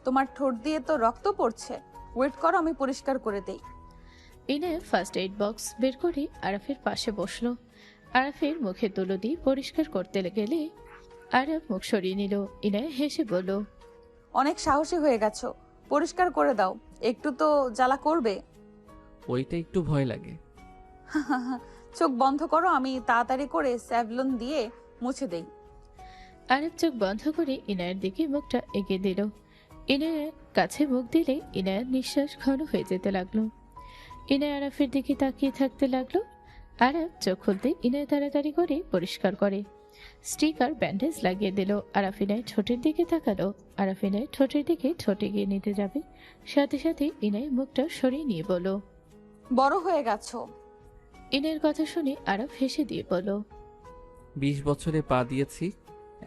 তোমার ঠোঁট দিয়ে তো রক্ত পড়ছে। ওয়েট করো, আমি পরিষ্কার করে দেই। ইনায় ফার্স্ট এইড বক্স বের করে আরফের পাশে বসলো। আরফের মুখে তুলো দিয়ে পরিষ্কার করতে গেলে আরফ মুখ সরিয়ে নিল। ইনায় হেসে বলল, অনেক সাহসী হয়ে গেছো, পরিষ্কার করে দাও। একটু তো জ্বালা করবে। ওইটা একটু ভয় লাগে। চোখ বন্ধ করো, আমি তাড়াতাড়ি করে স্যাভলন দিয়ে মুছে দেই। আরব চোখ বন্ধ করে ইনায়ের দিকে মুখটা এগিয়ে দিল। ইনায়ের কাছে মুখ দিলে ইনায়ের নিঃশ্বাস ঘন হয়ে যেতে লাগলো। ইনায় আরফের দিকে তাকিয়ে থাকতে লাগলো। আরব চোখ খুলতে ইনায় তাড়াতাড়ি করে পরিষ্কার করে স্টিকার ব্যান্ডেজ লাগিয়ে দিল। আরফ ইনায় ঠোঁটের দিকে তাকালো। আরফ ইনায় ঠোঁটের দিকে ঠোঁট এগিয়ে নিতে যাবে, সাথে সাথে ইনায় মুখটা সরিয়ে নিয়ে বলল, বড় হয়ে গেছো। ইনায়ের কথা শুনে আরফ হেসে দিয়ে বলল, 20 বছরে পা দিয়েছি,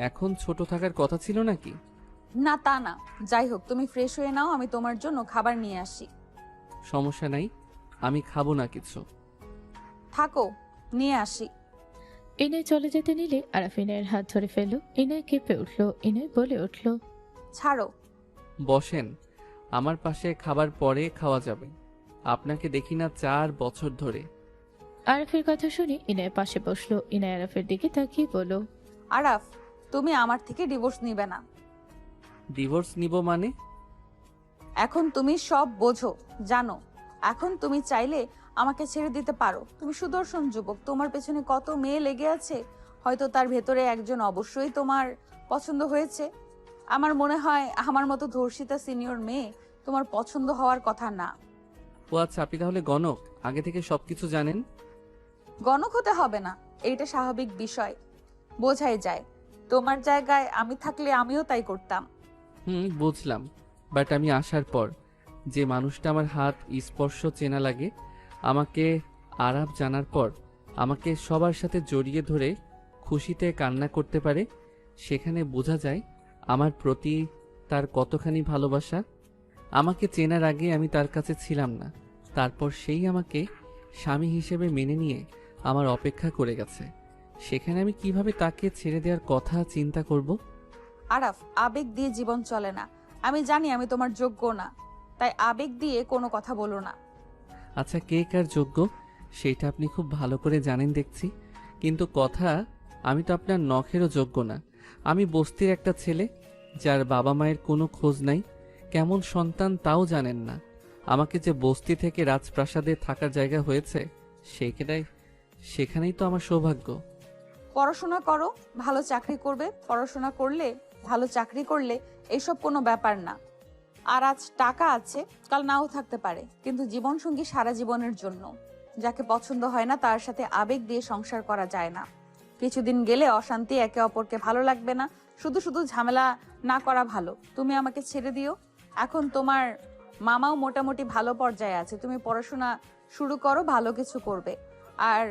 এখন ছোট থাকার কথা ছিল নাকি? না তা না, যাই হোক তুমি ফ্রেশ হয়ে নাও, আমি তোমার জন্য খাবার নিয়ে আসি। সমস্যা নাই, আমি খাবো না কিছু। থাকো, নিয়ে আসি। ইনায় চলে যেতে নিলে আরফ ইনায়ের হাত ধরে ফেললো। ইনায় কেঁপে উঠলো। ইনায় বলে উঠল, ছাড়ো। বসেন, আমার পাশে খাবার পরে খাওয়া যাবে। আপনাকে দেখি না 4 বছর ধরে। আরফের কথা শুনে ইনায়ের পাশে বসলো। ইনায় আরফের দিকে তাকিয়ে বলল, আরাফ, তুমি আমার থেকে ডিভোর্স নিবে না। ডিভোর্স নিব মানে? এখন তুমি সব বোঝো, জানো। এখন তুমি চাইলে আমাকে ছেড়ে দিতে পারো। তুমি সুদর্শন যুবক, তোমার পেছনে কত মেয়ে লেগে আছে। হয়তো তার ভেতরে একজন অবশ্যই তোমার পছন্দ হয়েছে। আমার মনে হয় আমার মতো ধর্ষিতা সিনিয়র মেয়ে তোমার পছন্দ হওয়ার কথা না। ও আচ্ছা, আপনি তাহলে গণক, আগে থেকে সবকিছু জানেন। গণক হতে হবে না, এইটা স্বাভাবিক বিষয়, বোঝাই যায়। তোমার জায়গায় আমি থাকলে আমিও তাই করতাম। বুঝলাম, বাট আমি আসার পর যে মানুষটা আমার হাত স্পর্শ চেনা লাগে, আমাকে আরাপ জানার পর আমাকে সবার সাথে জড়িয়ে ধরে খুশিতে কান্না করতে পারে, সেখানে বোঝা যায় আমার প্রতি তার কতখানি ভালোবাসা। আমাকে চেনার আগে আমি তার কাছে ছিলাম না, তারপর সেই আমাকে স্বামী হিসেবে মেনে নিয়ে আমার অপেক্ষা করে গেছে, সেখানে আমি কিভাবে তাকে ছেড়ে দেওয়ার কথা চিন্তা করব? আরাফ, আবেগ দিয়ে জীবন চলে না। আমি জানি আমি তোমার যোগ্য না, তাই আবেগ দিয়ে কোনো কথা বলো না। আচ্ছা, কে কার যোগ্য সেটা আপনি খুব ভালো করে জানেন দেখছি, কিন্তু কথা, আমি তো আপনার নখেরও যোগ্য না। আমি বস্তির একটা ছেলে, যার বাবা মায়ের কোনো খোঁজ নাই, কেমন সন্তান তাও জানেন না। আমাকে যে বস্তি থেকে রাজপ্রাসাদে থাকার জায়গা হয়েছে, সেখানেই তো আমার সৌভাগ্য। পড়াশোনা করো, ভালো চাকরি করবে। পড়াশোনা করলে, ভালো চাকরি করলে এইসব কোনো ব্যাপার না। আর আজ টাকা আছে, কাল নাও থাকতে পারে, কিন্তু জীবনসঙ্গী সারা জীবনের জন্য। যাকে পছন্দ হয় না তার সাথে আবেগ দিয়ে সংসার করা যায় না। কিছুদিন গেলে অশান্তি, একে অপরকে ভালো লাগবে না। শুধু শুধু ঝামেলা না করা ভালো। তুমি আমাকে ছেড়ে দিও। এখন তোমার মামাও মোটামুটি ভালো পর্যায়ে আছে। তুমি পড়াশোনা শুরু করো, ভালো কিছু করবে। আর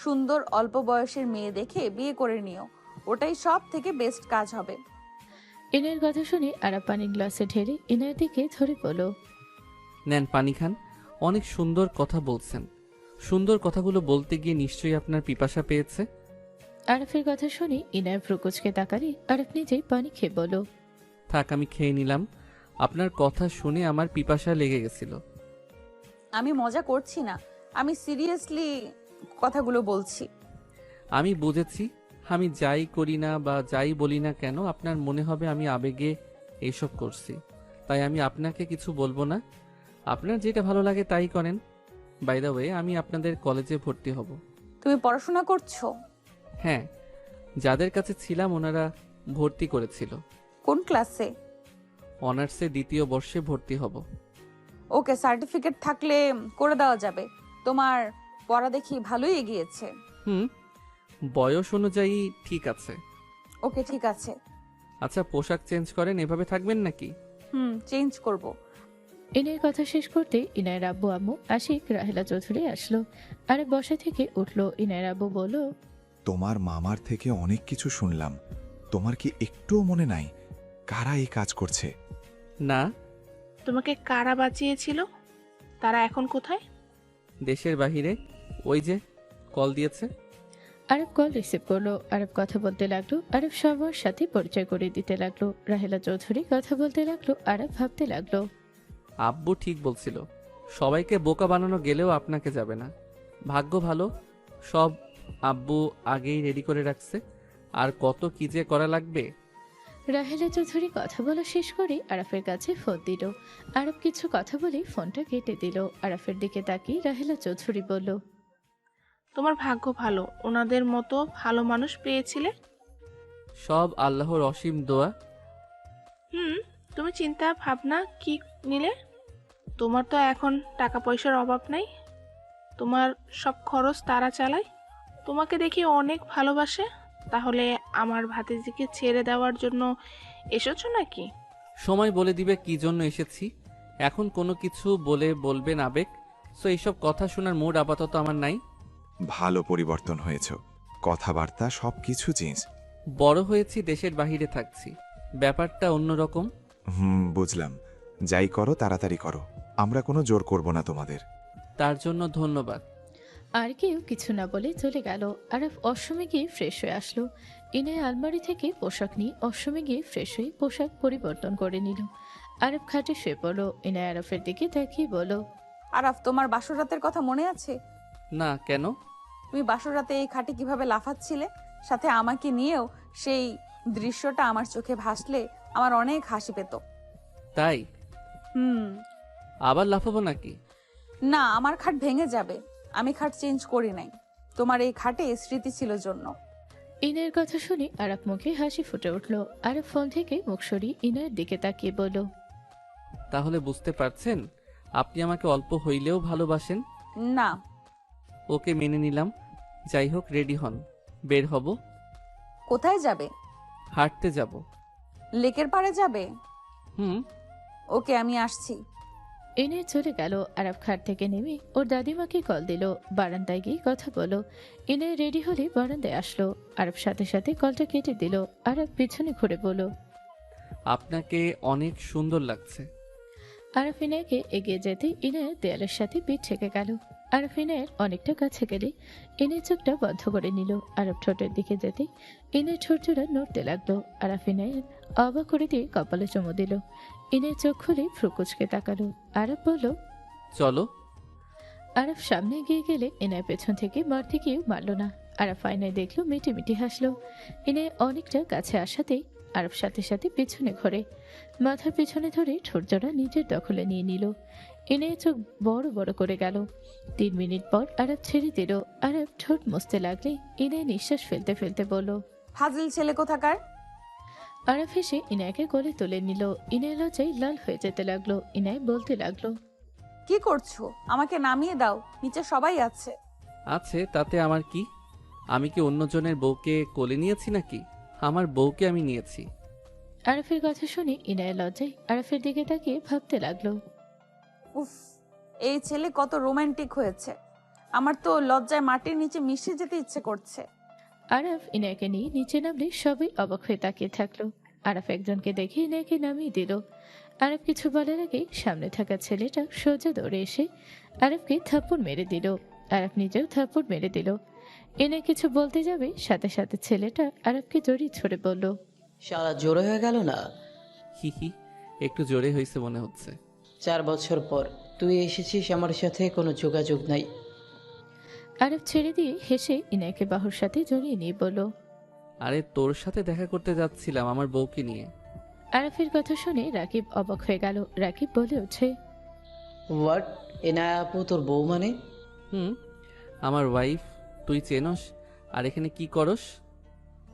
সুন্দর অল্প বয়সের মেয়ে দেখে বিয়ে করে নিও, ওটাই সব থেকে বেস্ট কাজ হবে। ইনায়ের কথা শুনে আরাপ পানির গ্লাসে ঢেলে ইনায়ের দিকে ধরে বলল, নেন পানি খান। অনেক সুন্দর কথা বলছেন। সুন্দর কথাগুলো বলতে গিয়ে নিশ্চয়ই আপনার পিপাসা পেয়েছে। আরাফের কথা শুনে ইনায়ের ভ্রুকুচকে তাকালে আরাফ নিজেই পানি খেয়ে বলল, থাক, আমি খেয়ে নিলাম। আপনার কথা শুনে আমার পিপাসা লেগে গেছিল। আমি মজা করছি না, আমি সিরিয়াসলি কথাগুলো বলছি। আমি বুঝেছি, আমি যাই করি না বা যাই বলি না কেন, আপনার মনে হবে আমি আবেগে এইসব করছি, তাই আমি আপনাকে কিছু বলবো না। আপনার যেটা ভালো লাগে তাই করেন। বাই দ্য ওয়ে, আমি আপনাদের কলেজে ভর্তি হব। তুমি পড়াশোনা করছো? হ্যাঁ, যাদের কাছে ছিলাম ওনারা ভর্তি করেছিল। কোন ক্লাসে? অনার্সে 2য় বর্ষে ভর্তি হব। ওকে, সার্টিফিকেট থাকলে করে দেওয়া যাবে। তোমার পড়া দেখি ভালোই এগিয়েছে। বয়স অনুযায়ী ঠিক আছে। ওকে, ঠিক আছে। আচ্ছা, পোশাক চেঞ্জ করেন, এভাবে থাকবেন নাকি? চেঞ্জ করব। ইনায়ের কথা শেষ করতে ইনায়ের আব্বু আম্মু আশিক রাহেলা চৌধুরী আসলো। আরে বসা থেকে উঠলো। ইনায়ের আব্বু বলল, তোমার মামার থেকে অনেক কিছু শুনলাম। তোমার কি একটুও মনে নাই কারা এই কাজ করছে? না। তোমাকে কারা বাঁচিয়েছিল? তারা এখন কোথায়? দেশের বাহিরে। ওই যে কল দিয়েছে। আরব কল রিসিভ করলো। আরব কথা বলতে লাগলো। আরব সবার সাথে পরিচয় করে দিতে লাগলো। রাহেলা চৌধুরী কথা বলতে লাগলো। আরব ভাবতে লাগলো, আব্বু ঠিক বলছিল, সবাইকে বোকা বানানো গেলেও আপনাকে যাবে না। ভাগ্য ভালো, সব আব্বু আগেই রেডি করে রাখছে। আর কত কি যে করা লাগবে। রাহেলা চৌধুরী কথা বলা শেষ করে আরাফের কাছে ফোন দিল। আরব কিছু কথা বলে ফোনটা কেটে দিল। আরাফের দিকে তাকিয়ে রাহেলা চৌধুরী বলল, তোমার ভাগ্য ভালো, ওনাদের মতো ভালো মানুষ পেয়েছিলে। সব আল্লাহর অসীম দোয়া। তুমি চিন্তা ভাবনা কি নিলে? তোমার তো এখন টাকা পয়সার অভাব নাই, তোমার সব খরচ তারা চালায়। তোমাকে দেখি অনেক ভালোবাসে। তাহলে আমার ভাতিজিকে ছেড়ে দেওয়ার জন্য এসেছো নাকি? সময় বলে দিবে কি জন্য এসেছি। এখন কোনো কিছু বলবেন আবেগ। সো এইসব কথা শোনার মুড আপাতত আমার নাই। ভালো পরিবর্তন হয়েছ, কথাবার্তা সবকিছু চেঞ্জ। বড় হয়েছি, দেশের বাহিরে থাকছি, ব্যাপারটা অন্যরকম। বুঝলাম। যাই করো তাড়াতাড়ি করো, আমরা কোনো জোর করব না তোমাদের। তার জন্য ধন্যবাদ। আর কেউ কিছু না বলে চলে গেল। আরব অসমে গিয়ে ফ্রেশ হয়ে আসলো। ইনায় আলমারি থেকে পোশাক নিয়ে অসমে গিয়ে ফ্রেশ হয়ে পোশাক পরিবর্তন করে নিল। আরব খাটে শুয়ে পড়লো। ইনায় আরফের দিকে তাকিয়ে বলো, আরাফ, তোমার বাসর রাতের কথা মনে আছে? না, কেন? তুমি বাসর রাতে এই খাটে কিভাবে লাফাচ্ছিলে, সাথে আমাকে নিয়েও। সেই দৃশ্যটা আমার চোখে ভাসলে আমার অনেক হাসি পেত। তাই? আবার লাফাবো নাকি? না, আমার খাট ভেঙে যাবে। আমি খাট চেঞ্জ করি নাই, তোমার এই খাটে স্মৃতি ছিল জন্য। ইনায়ের কথা শুনে আরব মুখে হাসি ফুটে উঠলো। আরব ফোন থেকে মুখ সরিয়ে ইনায়ের দিকে তাকিয়ে বলল, তাহলে বুঝতে পারছেন আপনি আমাকে অল্প হইলেও ভালোবাসেন। না। ওকে, মেনে নিলাম। যাই হোক, রেডি হন, বের হব। কোথায় যাবে? হাঁটতে যাব। লেকের পাড়ে যাবে? হুম। ওকে, আমি আসছি। ইনায় চলে গেল। আরব খাট থেকে নেমে ওর দাদিমাকে কল দিল, বারান্দায় গিয়ে কথা বলো। ইনায় রেডি হলে বারান্দায় আসলো। আরব সাথে সাথে কলটা কেটে দিল। আরব পিছনে ঘুরে বলল, আপনাকে অনেক সুন্দর লাগছে। আরব ইনায়কে এগিয়ে যেতে ইনায়ের দেয়ালের সাথে পিঠ ঠেকে গেল। আরব ইনায়ের অনেকটা কাছে গেলে ইনায় চোখটা বন্ধ করে নিল। আরব ঠোঁটের দিকে যেতে ইনায় ঠোঁট জোড়া নড়তে লাগলো। আরব ইনায়ের অবাক করে দিয়ে কপালে চুমু দিল। ইনায় চোখ খুলে ফ্রুকুচকে তাকালো। আরব বলল, চলো। আরব সামনে এগিয়ে গেলে ইনায় পেছন থেকে মারতে গিয়েও মারল না। আরব আয়নায় দেখলো, মিটি মিটি হাসলো। ইনায় অনেকটা কাছে আসাতেই আরব সাথে সাথে পেছনে ঘোরে, মাথার পেছনে ধরে ঠোঁট জোড়া নিজের দখলে নিয়ে নিল। ইনায় চোখ বড় বড় করে গেল। 3 মিনিট পর আরব ছেড়ে দিল। আরব ঠোঁট মুছতে লাগলে ইনায় নিঃশ্বাস ফেলতে ফেলতে বলল, ফাজিল ছেলে কোথাকার। আরব হেসে ইনায়কে কোলে তুলে নিল। ইনায় লজ্জায় লাল হয়ে যেতে লাগলো। ইনায় বলতে লাগলো, কি করছো? আমাকে নামিয়ে দাও, নিচে সবাই আছে। আছে, তাতে আমার কি? আমি কি অন্যজনের বউকে কোলে নিয়েছি নাকি? আমার বউকে আমি নিয়েছি। আরফের কথা শুনে ইনায় লজ্জায় আরফের দিকে তাকিয়ে ভাবতে লাগলো, উফ, এই ছেলে কত রোমান্টিক হয়েছে। আমার তো লজ্জায় মাটির নিচে মিশে যেতে ইচ্ছে করছে। আরফ ইনায়কে নিয়ে নিচে নামলে সবাই অবাক হয়ে তাকিয়ে থাকলো। আরফ একজনকে দেখে ইনায়কে নামিয়ে দিল। আরফ কিছু বলার আগে সামনে থাকা ছেলেটা সোজা দৌড়ে এসে আরফকে থাপ্পড় মেরে দিল। আরফ নিজেও থাপ্পড় মেরে দিল। ইনায় কিছু বলতে যাবে, সাথে সাথে ছেলেটা আরফকে জড়িয়ে ছড়ে বলল, শালা জোরে হয়ে গেল না? হি হি, একটু জোরে হয়েছে মনে হচ্ছে। 4 বছর পর তুই এসেছিস, আমার সাথে কোনো যোগাযোগ নাই। আরফ ছেড়ে দিয়ে হেসে ইনায়কে বাহুর সাথে জড়িয়ে নিয়ে বলল, আরে তোর সাথে দেখা করতে যাচ্ছিলাম আমার বউকে নিয়ে। আরফের কথা শুনে রাকিব অবাক হয়ে গেল। রাকিব বলে ওঠে, হোয়াট? এনায়া আপু তোর বউ মানে? হুম, আমার ওয়াইফ। তুই চেনস? আর এখানে কি করস?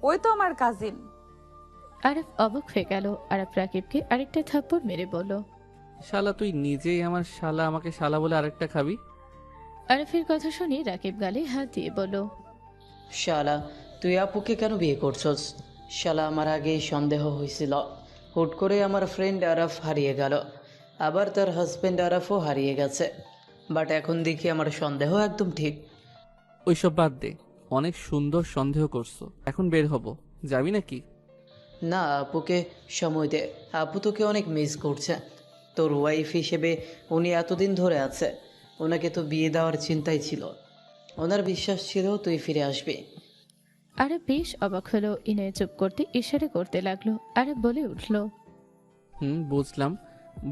ওই তো আমার কাজিন। আরফ অবাক হয়ে গেল। আরফ রাকিবকে আরেকটা থাপ্পড় মেরে বলল, শালা, তুই নিজেই আমার শালা, আমাকে শালা বলে আরেকটা খাবি? আরফের কথা শুনে রাকিব গালে হাত দিয়ে বলল, শালা, তুই আপুকে কেন বিয়ে করছস? শালা, আমার আগেই সন্দেহ হয়েছিল। হুট করে আমার ফ্রেন্ড আরাফ হারিয়ে গেল, আবার তার হাজব্যান্ড আরাফও হারিয়ে গেছে। বাট এখন দেখি আমার সন্দেহ একদম ঠিক। ওইসব বাদ দে, অনেক সুন্দর সন্দেহ করছো। এখন বের হব, যাবি নাকি? না, আপুকে সময় দে। আপু তোকে অনেক মিস করছে। তোর ওয়াইফ হিসেবে উনি এতদিন ধরে আছে, ওনাকে তো বিয়ে দেওয়ার চিন্তাই ছিল। ওনার বিশ্বাস ছিল তুই ফিরে আসবি। আরব বেশ অবাক হলো। ইনায় চুপ করতে ইশারা করতে লাগলো। আরব বলে উঠল, বুঝলাম,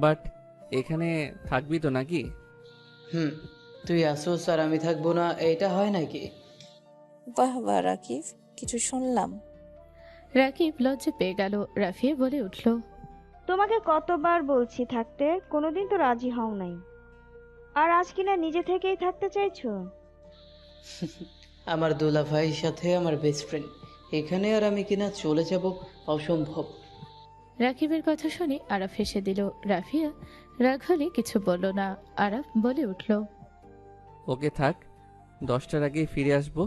বাট এখানে থাকবি তো নাকি? তুই আসোস আর আমি থাকবো না, এটা হয় নাকি? বাহ বাহ রাকিব, কিছু শুনলাম। রাকিব লজ্জা পেয়ে গেল। রাফিয়া বলে উঠল, তোমাকে কতবার বলছি থাকতে, কোনোদিন তো রাজি হও নাই, আর আজ কিনা নিজে থেকেই থাকতে চাইছো। আমার দুলা ভাইয়ের সাথে আমার বেস্ট ফ্রেন্ড এখানে, আর আমি কিনা চলে যাব? অসম্ভব। রাকিবের কথা শুনে আরব হেসে দিল। রাফিয়া রাগ হলে কিছু বলল না। আরব বলে উঠল, ওকে থাক, 10টার আগেই ফিরে আসবো।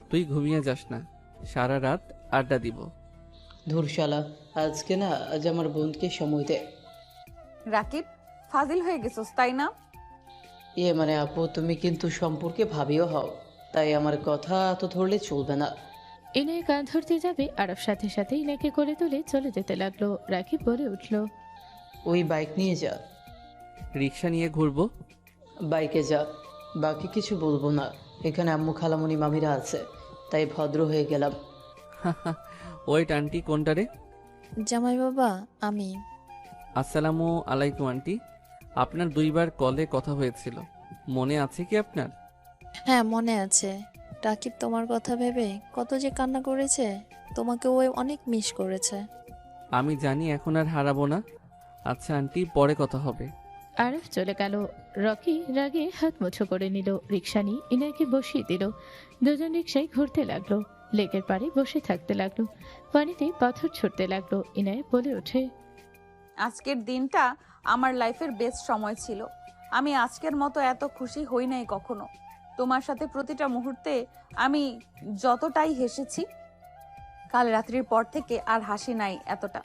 তুই ঘুমিয়ে যাস না, সারা রাত আড্ডা দিব। ধুরশালা, আজকে না, আজ আমার বোনকে সময় দে। রাকিব, ফাজিল হয়ে গেছস তাই না? মানে আপু, তুমি কিন্তু সম্পর্কে ভাবিও হও, তাই আমার কথা তো ধরলে চলবে না। ইনায় কান ধরতে যাবে, আরব সাথে সাথে ইনাকে করে তুলে চলে যেতে লাগলো। রাকিব বলে উঠল, ওই বাইক নিয়ে যা। রিক্সা নিয়ে ঘুরবো। বাইকে যা, বাকি কিছু বলবো না। এখানে আম্মু খালামণি মামিরা আছে, তাই ভদ্র হয়ে গেলাম। ওয়েট, আন্টি কোনটা রে? জামাই বাবা, আমি। আসসালামু আলাইকুম আন্টি। আপনার 2বার কলে কথা হয়েছিল, মনে আছে কি আপনার? হ্যাঁ, মনে আছে। রাকিব তোমার কথা ভেবে কত যে কান্না করেছে, তোমাকে ও অনেক মিস করেছে। আমি জানি, এখন আর হারাবো না। আচ্ছা আন্টি, পরে কথা হবে। আরব চলে গেল। রকি রাগে হাত মুঠো করে নিল। রিক্সা নিয়ে ইনায়কে বসিয়ে দিল। দুজন রিক্সায় ঘুরতে লাগলো। লেকের পাড়ে বসে থাকতে লাগলো। পানিতে পাথর ছুটতে লাগলো। ইনায় বলে ওঠে, আজকের দিনটা আমার লাইফের বেস্ট সময় ছিল। আমি আজকের মতো এত খুশি হই নাই কখনো। তোমার সাথে প্রতিটা মুহূর্তে আমি যতটাই হেসেছি, কাল রাত্রির পর থেকে আর হাসি নাই এতটা।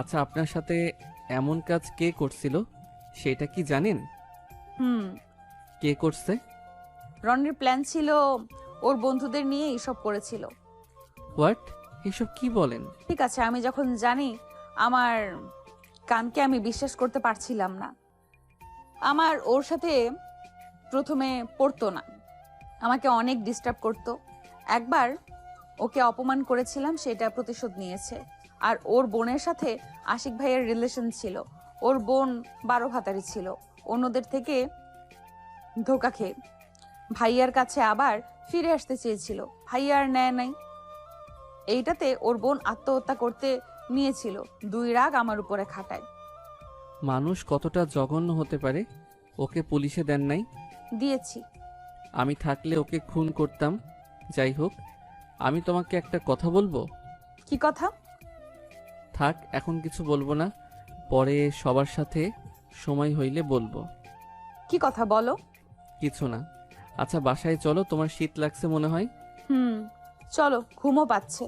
আচ্ছা, আপনার সাথে এমন কাজ কে করছিল সেটা কি জানেন? হুম। কে করছে? রনির প্ল্যান ছিল ওর বন্ধুদের নিয়ে এইসব করেছিল। হোয়াট? এসব কি বলেন? ঠিক আছে, আমি যখন জানি আমার কানকে আমি বিশ্বাস করতে পারছিলাম না। আমার ওর সাথে প্রথমে পড়তো না, আমাকে অনেক ডিস্টার্ব করতো। একবার ওকে অপমান করেছিলাম, সেটা প্রতিশোধ নিয়েছে। আর ওর বোনের সাথে আশিক ভাইয়ের রিলেশন ছিল। ওর বোন 12 ভাতারি ছিল, অন্যদের থেকে ধোকা খেয়ে ভাইয়ার কাছে আবার ফিরে আসতে চেয়েছিল, ভাইয়া আর নেয় নাই। এইটাতে ওর বোন আত্মহত্যা করতে নিয়েছিল, 2 রাগ আমার উপরে খাটায়। মানুষ কতটা জঘন্য হতে পারে? ওকে পুলিশে দেন নাই? দিয়েছি। আমি থাকলে ওকে খুন করতাম। যাই হোক, আমি তোমাকে একটা কথা বলবো। কি কথা? থাক, এখন কিছু বলবো না, পরে সবার সাথে সময় হইলে বলবো। কি কথা বলো? কিছু না। আচ্ছা বাসায় চলো, তোমার শীত লাগছে মনে হয়। চলো, ঘুমও পাচ্ছে।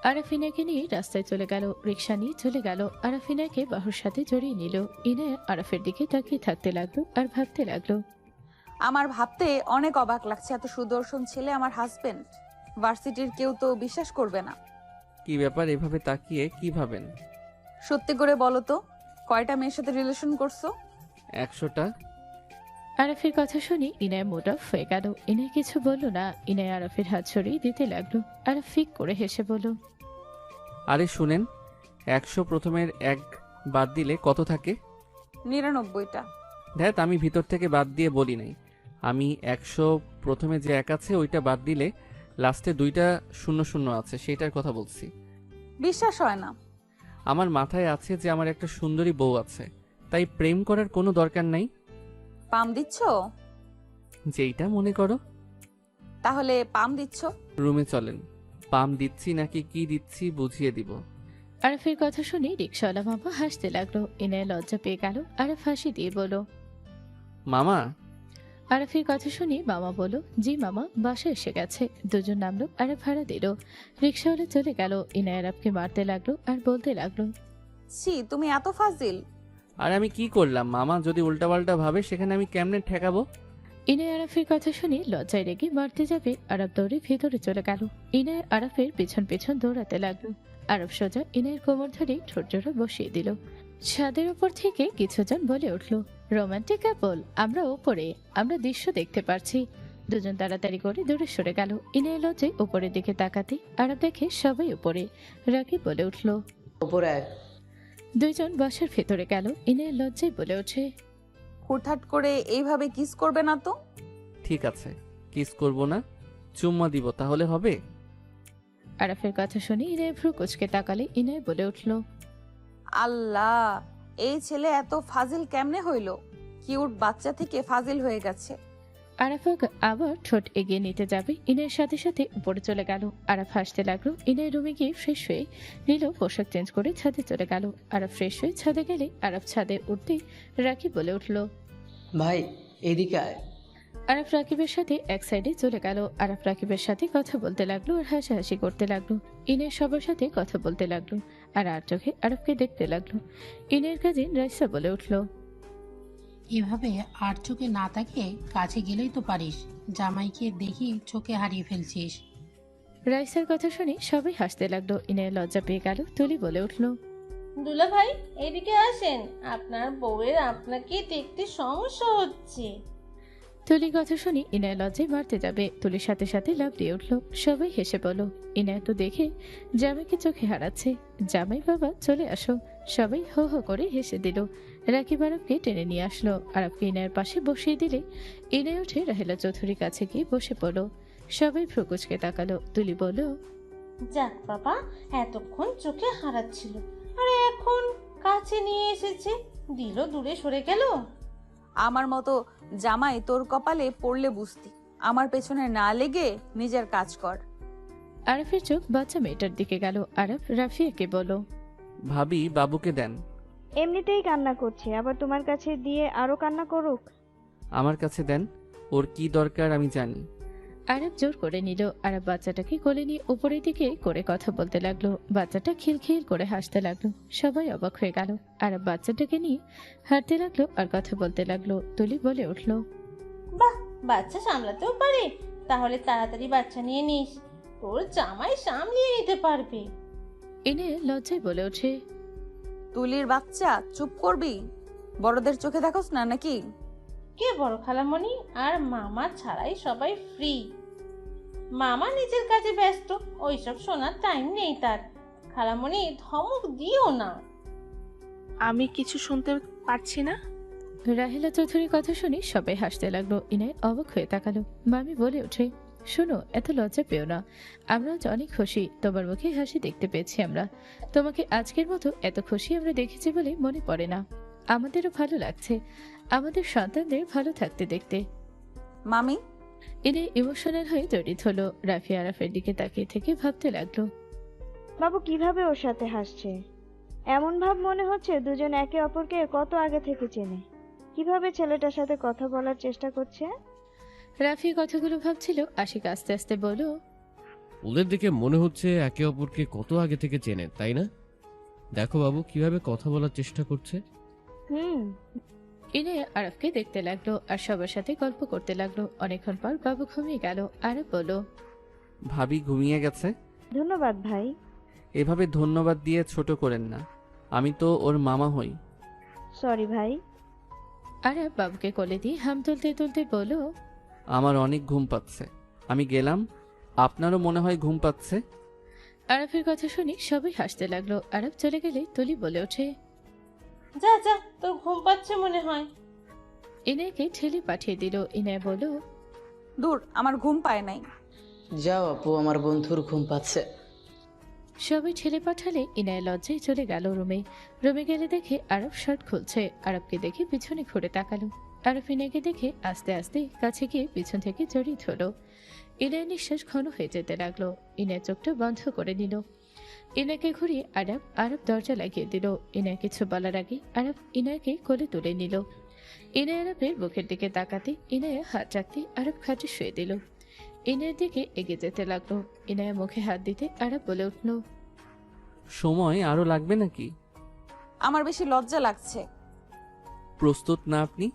আরাফিনাকে নিয়ে রাস্তায় চলে গেল, রিক্সা নিয়ে চলে গেল। আরাফিনাকে বাহুর সাথে জড়িয়ে নিল। ইনায়া আরাফের দিকে তাকিয়ে থাকতে লাগলো আর ভাবতে লাগলো। আমার ভাবতে অনেক অবাক লাগছে, এত সুদর্শন ছেলে আমার হাজবেন্ড। ভার্সিটির কেউ তো বিশ্বাস করবে না। কি ব্যাপার, এভাবে তাকিয়ে কি ভাবেন? সত্যি করে বলো তো, কয়টা মেয়ের সাথে রিলেশন করছো? 100টা। আরাফের কথা শুনে ইনায় মুড অফ হয়ে গেল। ইনায় কিছু বলল না। ইনায় আরাফের হাত ছড়িয়ে দিতে লাগলো। আরাফ ফিক করে হেসে বলল, আরে শুনেন, 100 প্রথমের 1 বাদ দিলে কত থাকে? 99টা। ধ্যাত, আমি ভিতর থেকে বাদ দিয়ে বলি নাই। আমি 100 প্রথমে যে 1 আছে ওইটা বাদ দিলে লাস্টে 2টা 00 আছে, সেটার কথা বলছি। বিশ্বাস হয় না। আমার মাথায় আছে যে আমার একটা সুন্দরী বউ আছে, তাই প্রেম করার কোনো দরকার নাই। পাম দিচ্ছ? যেইটা মনে করো। তাহলে পাম দিচ্ছ? রুমে চলেন, পাম দিচ্ছি নাকি কি দিচ্ছি বুঝিয়ে দিব। আরাফের কথা শুনে রিক্সাওয়ালা মামা হাসতে লাগলো। ইনায় লজ্জা পেয়ে গেল। আরাফ হাসি দিয়ে বলল, মামা। আরাফের কথা শুনে মামা বলল, জি মামা, বাসায় এসে গেছে। দুজন নামলো, আরাফ ভাড়া দিল। রিক্সাওয়ালা চলে গেল। ইনায় আরাফকে মারতে লাগলো আর বলতে লাগলো, ছি, তুমি এত ফাজিল। আর আমি কি করলাম মামা? যদি উল্টাপাল্টা ভাবে সেখানে আমি কেমনে ঠেকাবো? ইনায় আরাফের কথা শুনে লজ্জায় রেগে মারতে যাবে, আরাফ দৌড়ে ভেতরে চলে গেল। ইনায় আরাফের পেছন পেছন দৌড়াতে লাগলো। আরাফ সোজা ইনায়ের কোমর ধরে ঠোঁট জোড়া বসিয়ে দিল। ছাদের উপর থেকে কিছুজন বলে উঠল, রোমান্টিক কাপল, আমরা উপরে, আমরা দৃশ্য দেখতে পারছি। দুজন তাড়াতাড়ি করে দূরে সরে গেল। ইনায় লজ্জায় উপরের দিকে তাকাতে আরাফ দেখে সবাই উপরে। রাকিব বলে উঠল, উপরে। দুইজন বাসার ভেতরে গেল। ইনায় লজ্জায় বলে ওঠে, হুটহাট করে এইভাবে কিস করবে না তো। ঠিক আছে, কিস করব না, চুম্মা দিব, তাহলে হবে? আরাফের কথা শুনে ইনায় ভ্রু কুচকে তাকালে ইনায় বলে উঠল, আল্লাহ, এই ছেলে এত ফাজিল কেমনে হইল? কিউট বাচ্চা থেকে ফাজিল হয়ে গেছে। আরাফ আবার ঠোঁট এগিয়ে নিতে যাবে, ইনায়ের সাথে সাথে উপরে চলে গেল। আরাফ হাসতে লাগলো। ইনায়ের রুমে গিয়ে ফ্রেশ হয়ে নিল, পোশাক চেঞ্জ করে ছাদে চলে গেল। আরাফ ফ্রেশ হয়ে ছাদে গেলে আরাফ ছাদে উঠতেই রাকিব বলে উঠল, ভাই এদিকে আয়। আরাফ রাকিবের সাথে এক সাইডে চলে গেল। আরাফ রাকিবের সাথে কথা বলতে লাগলো আর হাসাহাসি করতে লাগলো। ইনের সবার সাথে কথা বলতে লাগলো আর চোখে আরাফকে দেখতে লাগলো। ইনের কাজিন রাইসা বলে উঠল, এভাবে আর চোখে না তাকিয়ে কাছে গেলেই তো পারিস, জামাইকে দেখি চোখে হারিয়ে ফেলছিস। রাইসার কথা শুনে সবাই হাসতে লাগলো। ইনের লজ্জা পেয়ে গেল। তুলি বলে উঠল, দুলা ভাই এদিকে আসেন, আপনার বউয়ের আপনাকে দেখতে সমস্যা হচ্ছে। তুলি কথা শুনি ইনায় লজ্জায় মারতে যাবে। তুলির সাথে সাথে লাফ দিয়ে উঠল। সবাই হেসে বলো, ইনায় তো দেখে জামাইকে চোখে হারাচ্ছে। জামাই বাবা চলে আসো। সবাই হো হো করে হেসে দিল। রাকিব আরবকে টেনে নিয়ে আসলো। আরবকে ইনায়ের পাশে বসিয়ে দিলে ইনায় উঠে রাহেলা চৌধুরীর কাছে গিয়ে বসে পড়লো। সবাই ভ্রুকুচকে তাকালো। তুলি বলল, যাক বাবা, এতক্ষণ চোখে হারাচ্ছিল আর এখন কাছে নিয়ে এসেছে, দিল দূরে সরে গেল। আমার মতো জামাই তোর কপালে পড়লে বুঝতি। আমার পেছনে না লেগে নিজের কাজ কর। আরফের চোখ বাচ্চা মেয়েটার দিকে গেল। আরফ রাফিয়াকে বলো, ভাবি বাবুকে দেন। এমনিতেই কান্না করছে, আবার তোমার কাছে দিয়ে আরো কান্না করুক। আমার কাছে দেন, ওর কি দরকার আমি জানি। আরব জোর করে নিল। আরব বাচ্চাটাকে কোলে নিয়ে উপরের দিকে করে কথা বলতে লাগলো। বাচ্চাটা খিলখিল করে হাসতে লাগলো। সবাই অবাক হয়ে গেল। আরব বাচ্চাটাকে নিয়ে হাঁটতে লাগলো আর কথা বলতে লাগলো। তুলি বলে উঠলো, বাহ, বাচ্চা সামলাতেও পারে, তাহলে তাড়াতাড়ি বাচ্চা নিয়ে নিস, তোর জামাই সামলিয়ে নিতে পারবে। এনে লজ্জায় বলে ওঠে, তুলির বাচ্চা, চুপ করবি? বড়দের চোখে দেখোস না নাকি? কে বড় খালামণি? আর মামা ছাড়াই সবাই ফ্রি। মামা নিজের কাজে ব্যস্ত, ওইসব শোনার টাইম নেই তার। খালামণি ধমক দিও না। আমি কিছু শুনতে পারছি না। রাহেলা চৌধুরীর কথা শুনে সবাই হাসতে লাগলো। ইনায় অবাক হয়ে তাকালো। মামি বলে ওঠে, শোনো, এত লজ্জা পেও না, আমরা আজ অনেক খুশি, তোমার মুখে হাসি দেখতে পেয়েছি আমরা। তোমাকে আজকের মতো এত খুশি আমরা দেখেছি বলে মনে পড়ে না। আমাদেরও ভালো লাগছে আমাদের সন্তানদের ভালো থাকতে দেখতে। মামি, এনে ইমোশনাল হয়ে জড়িত হলো। রাফি আরাফের দিকে তাকিয়ে থেকে ভাবতে লাগলো, বাবু কিভাবে ওর সাথে হাসছে? এমন ভাব মনে হচ্ছে দুজন একে অপরকে কত আগে থেকে চেনে। কিভাবে ছেলেটার সাথে কথা বলার চেষ্টা করছে? রাফি কথাগুলো ভাবছিল। আশিক আস্তে আস্তে বলল, ওদের দিকে মনে হচ্ছে একে অপরকে কত আগে থেকে চেনে, তাই না? দেখো বাবু কিভাবে কথা বলার চেষ্টা করছে। ইনে আরবকে দেখতে লাগলো আর সবার সাথে গল্প করতে লাগলো। অনেকক্ষণ পর বাবু ঘুমিয়ে গেল। আরব বলল, ভাবি ঘুমিয়ে গেছে? ধন্যবাদ ভাই। এভাবে ধন্যবাদ দিয়ে ছোট করেন না, আমি তো ওর মামা হই। সরি ভাই। আরব বাবুকে কোলে দিয়ে হাম তুলতে তুলতে বলল, আমার অনেক ঘুম পাচ্ছে, আমি গেলাম। আপনারও মনে হয় ঘুম পাচ্ছে? আরবের কথা শুনে সবাই হাসতে লাগলো। আরব চলে গেলে তুলি বলে ওঠে, যা যা, তোর ঘুম পাচ্ছে মনে হয়। ইনায়কে ঠেলে পাঠিয়ে দিল। ইনায় বলল, দূর, আমার ঘুম পায় নাই। যাও আপু, আমার বন্ধুর ঘুম পাচ্ছে। সবাই ঠেলে পাঠালে ইনায় লজ্জায় চলে গেল রুমে। রুমে গেলে দেখে আরব শার্ট খুলছে। আরবকে দেখে পিছনে ঘুরে তাকালো। আরব ইনায়কে দেখে আস্তে আস্তে কাছে গিয়ে পিছন থেকে জড়িয়ে ধরল। ইনায়ের নিঃশ্বাস ঘন হয়ে যেতে লাগলো। ইনায় চোখটা বন্ধ করে নিল। ইনায়কে ঘুরিয়ে আরব দরজা লাগিয়ে দিল। ইনায় কিছু বলার আগে আরব ইনায়কে কোলে তুলে নিল। ইনায় আরবের বুকের দিকে তাকাতে ইনায় হাত রাখতে আরব খাটে শুয়ে দিল। ইনায়ের দিকে এগিয়ে যেতে লাগলো। ইনায় মুখে হাত দিতে আরব বলে উঠল, সময় আরো লাগবে নাকি? আমার বেশি লজ্জা লাগছে। প্রস্তুত না আপনি?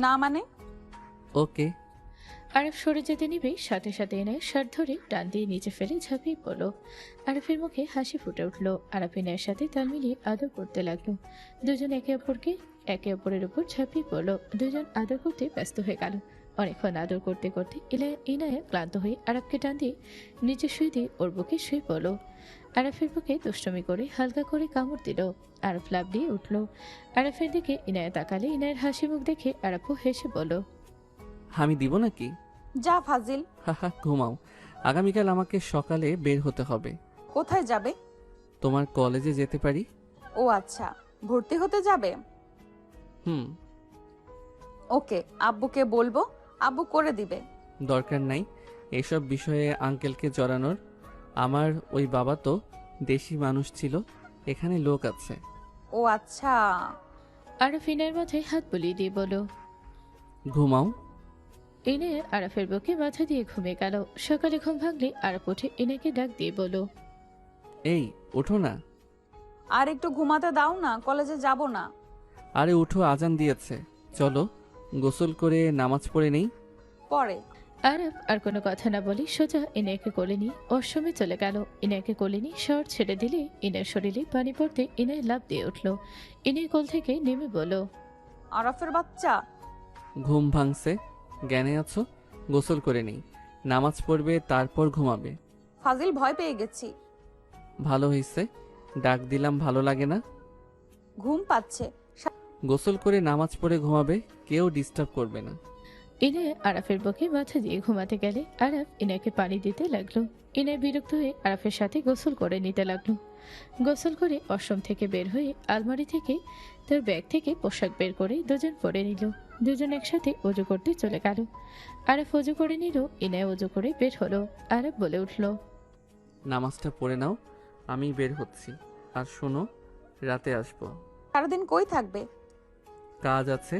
না মানে? ওকে। আরব সরে যেতে নিবে সাথে সাথে ইনায় শার্ট ধরে টান দিয়ে নিচে ফেলে ঝাঁপিয়ে পড়ল। আরবের মুখে হাসি ফুটে উঠল। আরব ইনায়ের সাথে তাল মিলিয়ে আদর করতে লাগলো। দুজন একে অপরের উপর ঝাঁপিয়ে পড়ল। দুজন আদর করতে ব্যস্ত হয়ে গেল। অনেকক্ষণ আদর করতে করতে ইনায়া ক্লান্ত হয়ে আরবকে টান দিয়ে নিচে শুয়ে দিয়ে ওর বুকে শুয়ে পড়ল। আরফের বুকে দুষ্টমি করে হালকা করে কামড় দিল। আরফ লাফ দিয়ে উঠল। আরফের দিকে ইনায়া তাকালে ইনায়ের হাসি মুখ দেখে আরফও হেসে বলল, আমি দিব নাকি? যা ফাজিল। হাহা, ঘুমাও। আগামীকাল আমাকে সকালে বের হতে হবে। কোথায় যাবে? তোমার কলেজে যেতে পারি। ও আচ্ছা, ভর্তি হতে যাবে? ওকে, আব্বুকে বলবো, আব্বু করে দিবে। দরকার নাই এসব বিষয়ে আঙ্কেলকে জড়ানোর। আমার ওই বাবা তো দেশি মানুষ ছিল, এখানে লোক আছে। ও আচ্ছা। আরফ ইনায়ের মাথায় হাত বুলিয়ে দিয়ে বলল, ঘুমাও। ইনায়া আরফের বুকে মাথা দিয়ে ঘুমিয়ে গেল। সকালে ঘুম ভাঙলে আরফ উঠে ইনাকে ডাক দিয়ে বলল, এই ওঠো না। আর একটু ঘুমাতে দাও না, কলেজে যাব না। আরে উঠো, আজান দিয়েছে, চলো গোসল করে নামাজ পড়ে নেই। পরে। আরব আর কোনো কথা না বলে সোজা ইনায়াকে কোলে নিয়ে অসমে চলে গেল। ইনায়াকে কোলে নিয়ে শর্ট ছেড়ে দিলে ইনার শরীরে পানি পড়তে ইনায় লাফ দিয়ে উঠল। ইনায় কোল থেকে নেমে বলল, আরফের বাচ্চা। ঘুম ভাঙছে, জ্ঞানে আছো? গোসল করে নেই, নামাজ পড়বে, তারপর ঘুমাবে। ফাজিল, ভয় পেয়ে গেছি। ভালো হয়েছে, ডাক দিলাম ভালো লাগে না? ঘুম পাচ্ছে। গোসল করে নামাজ পড়ে ঘুমাবে, কেউ ডিস্টার্ব করবে না। ইনায় আরাফের বুকে মাথা দিয়ে ঘুমাতে গেলে আরাফ ইনায়কে পানি দিতে লাগলো। ইনায় বিরক্ত হয়ে আরাফের সাথে গোসল করে নিতে লাগলো। গোসল করে ওয়াশরুম থেকে বের হয়ে আলমারি থেকে তার ব্যাগ থেকে পোশাক বের করে দুজন পরে নিল। দুজন একসাথে অজু করতে চলে গেল। আরাফ অজু করে নিল, ইনায় অজু করে বের হলো। আরাফ বলে উঠল, নামাজটা পড়ে নাও, আমি বের হচ্ছি। আর শোনো, রাতে আসবো। সারাদিন কই থাকবে? কাজ আছে।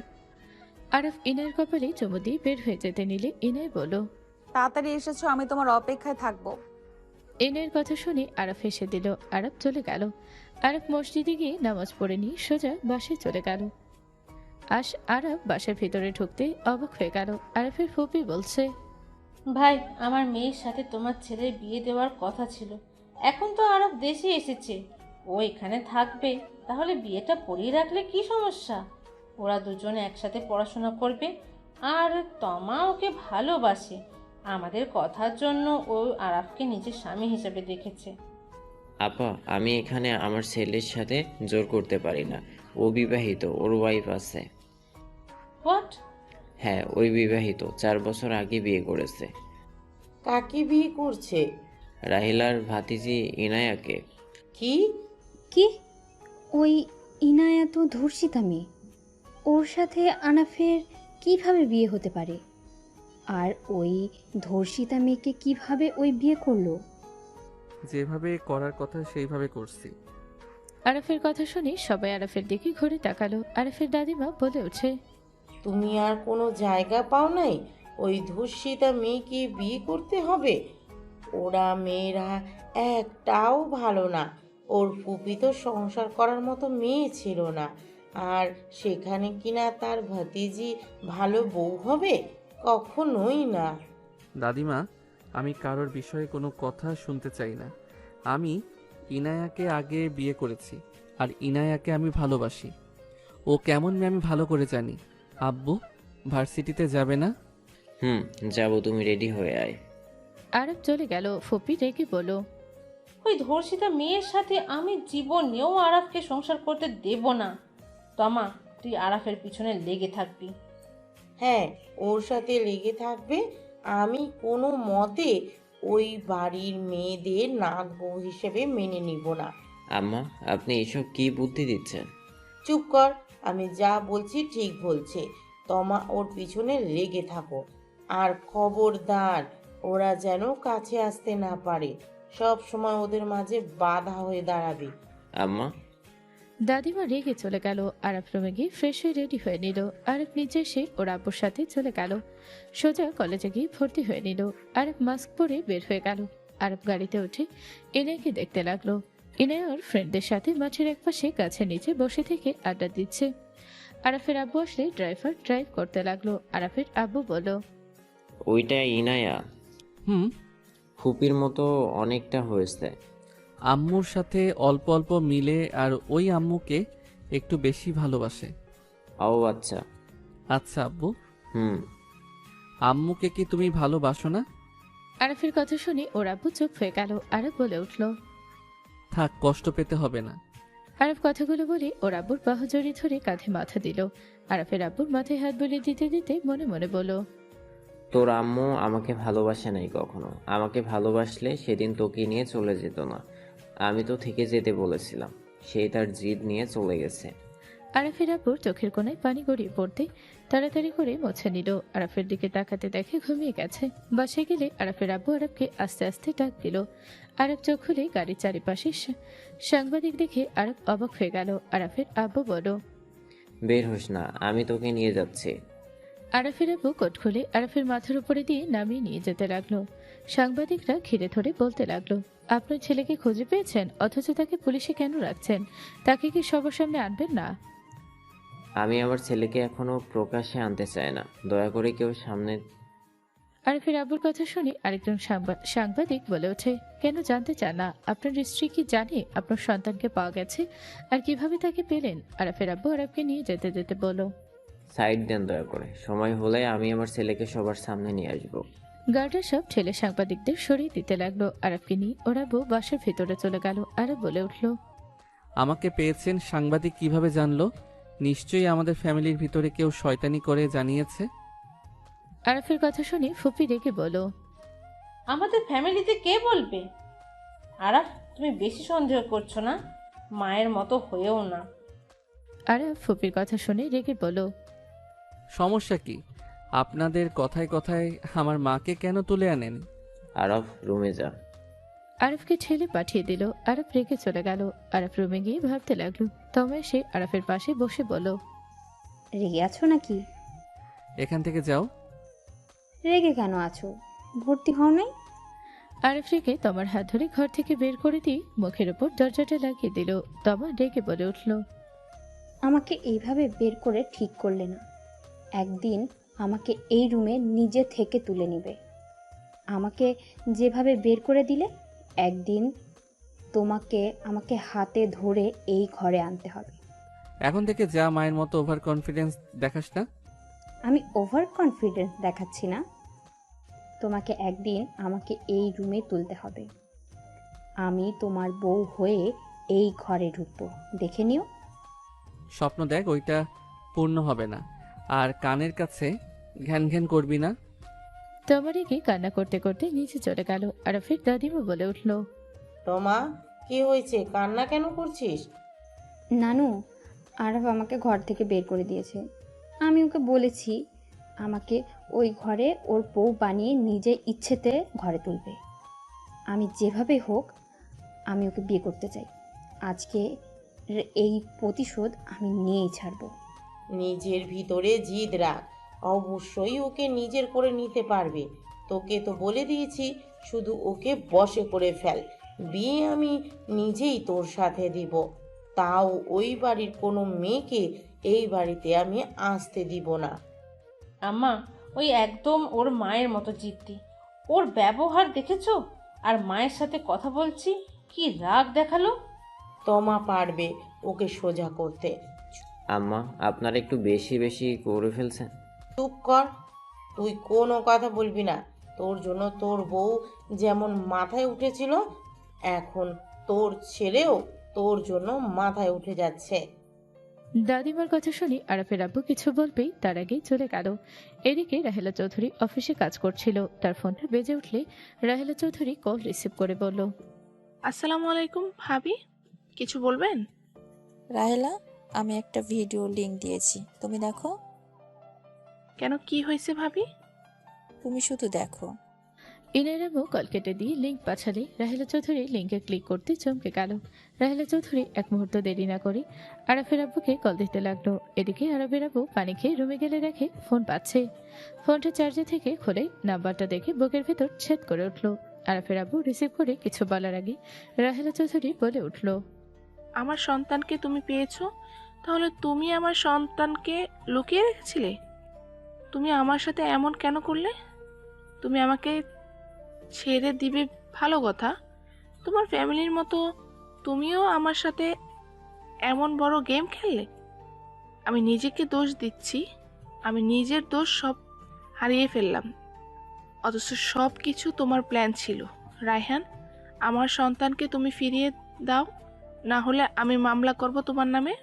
আরাফ ইনায়ের কপালে চুমু দিয়ে বের হয়ে যেতে নিলে ইনায় বলল, তাড়াতাড়ি এসেছো, আমি তোমার অপেক্ষায় থাকবো। ইনায়ের কথা শুনে আরাফ হেসে দিল। আরাফ চলে গেল। আরাফ মসজিদে গিয়ে নামাজ পড়ে নিয়ে সোজা বাসায় চলে গেল। আরাফ বাসার ভিতরে ঢুকতে অবাক হয়ে গেল। আরাফের ফুপি বলছে, ভাই, আমার মেয়ের সাথে তোমার ছেলের বিয়ে দেওয়ার কথা ছিল। এখন তো আরব দেশে এসেছে, ও এখানে থাকবে, তাহলে বিয়েটা পড়িয়ে রাখলে কি সমস্যা? ওরা দুজনে একসাথে পড়াশোনা করবে, আর তমা ওকে ভালোবাসে। আমাদের কথার জন্য ও আরাফকে নিজের স্বামী হিসেবে দেখেছে। আপা, আমি এখানে আমার ছেলের সাথে জোর করতে পারি না। ও বিবাহিত, ওর ওয়াইফ আছে। হোয়াট? হ্যাঁ, ওই বিবাহিত, 4 বছর আগে বিয়ে করেছে। কাকে বিয়ে করছে? রাহিলার ভাতিজি ইনায়াকে। কি? কি? ওই ইনায়া তো ধর্ষিতা মেয়ে, ওর সাথে আনাফের কিভাবে বিয়ে হতে পারে? আর ওই ধর্ষিতা মেয়েকে কিভাবে ওই বিয়ে করলো? যেভাবে করার কথা সেইভাবে করছি। আরাফের কথা শুনে সবাই আরাফের দিকে ঘুরে তাকালো। আরাফের দাদিমা বলে ওঠে, তুমি আর কোনো জায়গা পাও নাই ওই ধর্ষিতা মেয়েকে বিয়ে করতে হবে? ওরা মেয়েরা একটাও ভালো না। ওর ফুপি তো সংসার করার মতো মেয়ে ছিল না, আর সেখানে কিনা তার ভাতিজি ভালো বউ হবে? কখনোই না। দাদিমা, আমি কারোর বিষয়ে কোনো কথা শুনতে চাই না। আমি ইনায়াকে আগে বিয়ে করেছি, আর ইনায়াকে আমি ভালোবাসি। ও কেমন মেয়ে আমি ভালো করে জানি। আব্বু, ভার্সিটিতে যাবে না? যাবো, তুমি রেডি হয়ে আয়। আরাফ চলে গেল। ফুপি রেগে বলল, ওই ধর্ষিতা মেয়ের সাথে আমি জীবনেও আরাফকে সংসার করতে দেব না। তমা, তুই আরাফের পিছনে লেগে থাকবি। হ্যাঁ, ওর সাথে লেগে থাকবে। আমি কোনো মতে ওই বাড়ির মেয়েদের নাক বউ হিসেবে মেনে নিব না। আম্মা, আপনি এসব কি বুদ্ধি দিচ্ছেন? চুপ কর, আমি যা বলছি ঠিক বলছে। তমা, ওর পিছনে লেগে থাকো। আর খবরদার, ওরা যেন কাছে আসতে না পারে। সব সময় ওদের মাঝে বাধা হয়ে দাঁড়াবে। আম্মা। দাদিমা রেগে চলে গেল। আরাফ রুমে গিয়ে ফ্রেশ হয়ে রেডি হয়ে নিল। আরাফ নিচে এসে ওর আব্বুর সাথে চলে গেল। সোজা কলেজে গিয়ে ভর্তি হয়ে নিল। আরাফ মাস্ক পরে বের হয়ে গেল। আরাফ গাড়িতে উঠে ইনায়কে দেখতে লাগলো। ইনায় ওর ফ্রেন্ডদের সাথে মাঠের একপাশে গাছের নিচে বসে থেকে আড্ডা দিচ্ছে। আরাফের আব্বু আসলে ড্রাইভার ড্রাইভ করতে লাগলো। আরাফের আব্বু বলল, ওইটা ইনায়া। হুম। ফুপির মতো অনেকটা হয়েছে। আম্মুর সাথে অল্প অল্প মিলে, আর ওই আম্মুকে একটু বেশি ভালোবাসে। ও আচ্ছা। আচ্ছা আব্বু। আম্মুকে কি তুমি ভালোবাসো না? আরাফের কথা শুনে ওর আব্বু চুপ হয়ে গেল। আরাফ বলে উঠল, থাক, কষ্ট পেতে হবে না। আরাফ কথাগুলো বলে ওর আব্বুর বাহু জড়িয়ে ধরে কাঁধে মাথা দিল। আরাফের আব্বুর মাথায় হাত বুলিয়ে দিতে দিতে মনে মনে বলল, তোর আম্মু আমাকে ভালোবাসে নাই কখনো। আমাকে ভালোবাসলে সেদিন তোকে নিয়ে চলে যেত না। আমি তো থেকে যেতে বলেছিলাম, সেই তার জিদ নিয়ে চলে গেছে। আরাফের আব্বুর চোখের কোণায় পানি গড়িয়ে পড়তে তাড়াতাড়ি করে মুছে নিল। আরাফের দিকে তাকাতে দেখে ঘুমিয়ে গেছে। বাসায় গেলে আরাফের আব্বু আরাফকে আস্তে আস্তে ডাক দিল। আরাফ চোখ খুলে গাড়ির চারিপাশে সাংবাদিক দেখে আরাফ অবাক হয়ে গেল। আরাফের আব্বু বলল, বের হোস না, আমি তোকে নিয়ে যাচ্ছি। আরাফের আব্বু কোট খুলে আরাফের মাথার উপরে দিয়ে নামিয়ে নিয়ে যেতে লাগলো। সাংবাদিকরা ঘিরে ধরে বলতে লাগলো, আপনার ছেলেকে খুঁজে পেয়েছেন, অথচ তাকে পুলিশে কেন রাখছেন? তাকে কি সবার সামনে আনবেন না? আমি আমার ছেলেকে এখনো প্রকাশ্যে আনতে চাই না, দয়া করে কেউ সামনে। আরাফের আব্বুর কথা শুনে আরেকজন সাংবাদিক বলে ওঠে, কেন জানতে চান না? আপনার স্ত্রী কি জানে আপনার সন্তানকে পাওয়া গেছে, আর কিভাবে তাকে পেলেন? আরাফের আব্বু আরাফকে নিয়ে যেতে যেতে বলল, সাইড দেন দয়া করে, সময় হলে আমি আমার ছেলেকে সবার সামনে নিয়ে আসবো। গার্ডরা সব ঠেলে সাংবাদিকদের সরিয়ে দিতে লাগলো। আরাফকে নিয়ে ওরা বউ বাসার ভেতরে চলে গেল। আরাফ বলে উঠল, আমাকে পেয়েছেন সাংবাদিক কিভাবে জানলো? নিশ্চয়ই আমাদের ফ্যামিলির ভিতরে কেউ শয়তানি করে জানিয়েছে। আরাফের কথা শুনে ফুপি রেগে বলো, আমাদের ফ্যামিলিতে কে বলবে? আরাফ, তুমি বেশি সন্দেহ করছো না? মায়ের মতো হয়েও না। আরাফ ফুপির কথা শুনে রেগে বলো, সমস্যা কি? আপনাদের কথায় কথায় আমার মাকে কেন তুলে আনেন? আরাফ, রুমে যা। আরাফকে ঠেলে পাঠিয়ে দিল। আরাফ রেগে চলে গেল। আরাফ রুমে গিয়ে ভাবতে লাগলো। তমা এসে আরাফের পাশে বসে বলল, রেগে আছো নাকি? এখান থেকে যাও। রেগে কেন আছো? ভর্তি হও নাই? আরিফ রেগে তোমার হাত ধরে ঘর থেকে বের করে দিয়ে মুখের ওপর দরজাটা লাগিয়ে দিল। তমা ডেকে বলে উঠল, আমাকে এইভাবে বের করে ঠিক করলে না। একদিন আমাকে এই রুমে নিজে থেকে তুলে নিবে। আমাকে যেভাবে বের করে দিলে, একদিন তোমাকে আমাকে হাতে ধরে এই ঘরে আনতে হবে। এখন থেকে যা মায়ের মতো ওভার কনফিডেন্স দেখাস না। আমি ওভার কনফিডেন্স দেখাচ্ছি না। তোমাকে একদিন আমাকে এই রুমে তুলতে হবে। আমি তোমার বউ হয়ে এই ঘরে ঢুকবো, দেখে নিও। স্বপ্ন দেখ, ওইটা পূর্ণ হবে না। আর কানের কাছে ঘ্যান ঘ্যান করবি না। তোমার রেগে কান্না করতে করতে নিচে চলে গেল। আরফের দাদিমা বলে উঠল, তোমা, কি হয়েছে? কান্না কেন করছিস? নানু, আরব আমাকে ঘর থেকে বের করে দিয়েছে। আমি ওকে বলেছি আমাকে ওই ঘরে ওর বউ বানিয়ে নিজে ইচ্ছেতে ঘরে তুলবে। আমি যেভাবে হোক আমি ওকে বিয়ে করতে চাই। আজকে এই প্রতিশোধ আমি নিয়েই ছাড়বো। নিজের ভিতরে জিদ রাখ, অবশ্যই ওকে নিজের করে নিতে পারবে। তোকে তো বলে দিয়েছি, শুধু ওকে বশে করে ফেল। বিয়ে আমি নিজেই তোর সাথে দিব, তাও ওই বাড়ির কোনো মেয়েকে এই বাড়িতে আমি আসতে দিব না। আম্মা, ওই একদম ওর মায়ের মতো জিদ্দি। ওর ব্যবহার দেখেছো? আর মায়ের সাথে কথা বলছি, কি রাগ দেখালো। তোমা পারবে ওকে সোজা করতে। আম্মা, আপনারা একটু বেশি বেশি করে ফেলছেন। চুপ কর, তুই কোনো কথা বলবি না। তোর জন্য তোর বউ যেমন মাথায় উঠেছিল, এখন তোর ছেলেও তোর জন্য মাথায় উঠে যাচ্ছে। দাদিমার কথা শুনি আরফের আব্বু কিছু বলবেই তার আগেই চলে গেল। এদিকে রাহেলা চৌধুরী অফিসে কাজ করছিল। তার ফোনটা বেজে উঠলে রাহেলা চৌধুরী কল রিসিভ করে বলল, আসসালামু আলাইকুম ভাবি, কিছু বলবেন? রাহেলা, আমি একটা ভিডিও লিংক দিয়েছি, তুমি দেখো। কেন, কি হয়েছে ভাবি? তুমি শুধু দেখো। ইনার আম্মু কল কেটে দিয়ে লিঙ্ক পাঠালে রাহেলা চৌধুরী লিঙ্কে ক্লিক করতে চমকে গেল। রাহেলা চৌধুরী এক মুহূর্ত দেরি না করে আরফের আব্বুকে কল দিতে লাগলো। এদিকে আরফের আব্বু পানি খেয়ে রুমে গেলে দেখে ফোন পাচ্ছে। ফোনটা চার্জে থেকে খুলে নাম্বারটা দেখে বুকের ভেতর ছেদ করে উঠল। আরফের আব্বু রিসিভ করে কিছু বলার আগে রাহেলা চৌধুরী বলে উঠল, আমার সন্তানকে তুমি পেয়েছো, তাহলে তুমি আমার সন্তানকে লুকিয়ে রেখেছিলে? তুমি আমার সাথে এমন কেন করলে? তুমি আমাকে ছেড়ে দিবে ভালো কথা, তোমার ফ্যামিলির মতো তুমিও আমার সাথে এমন বড় গেম খেললে। আমি নিজেকে দোষ দিচ্ছি, আমি নিজের দোষ সব হারিয়ে ফেললাম। অথচ সব কিছু তোমার প্ল্যান ছিল। রায়হান, আমার সন্তানকে তুমি ফিরিয়ে দাও, না হলে আমি মামলা করব তোমার নামে।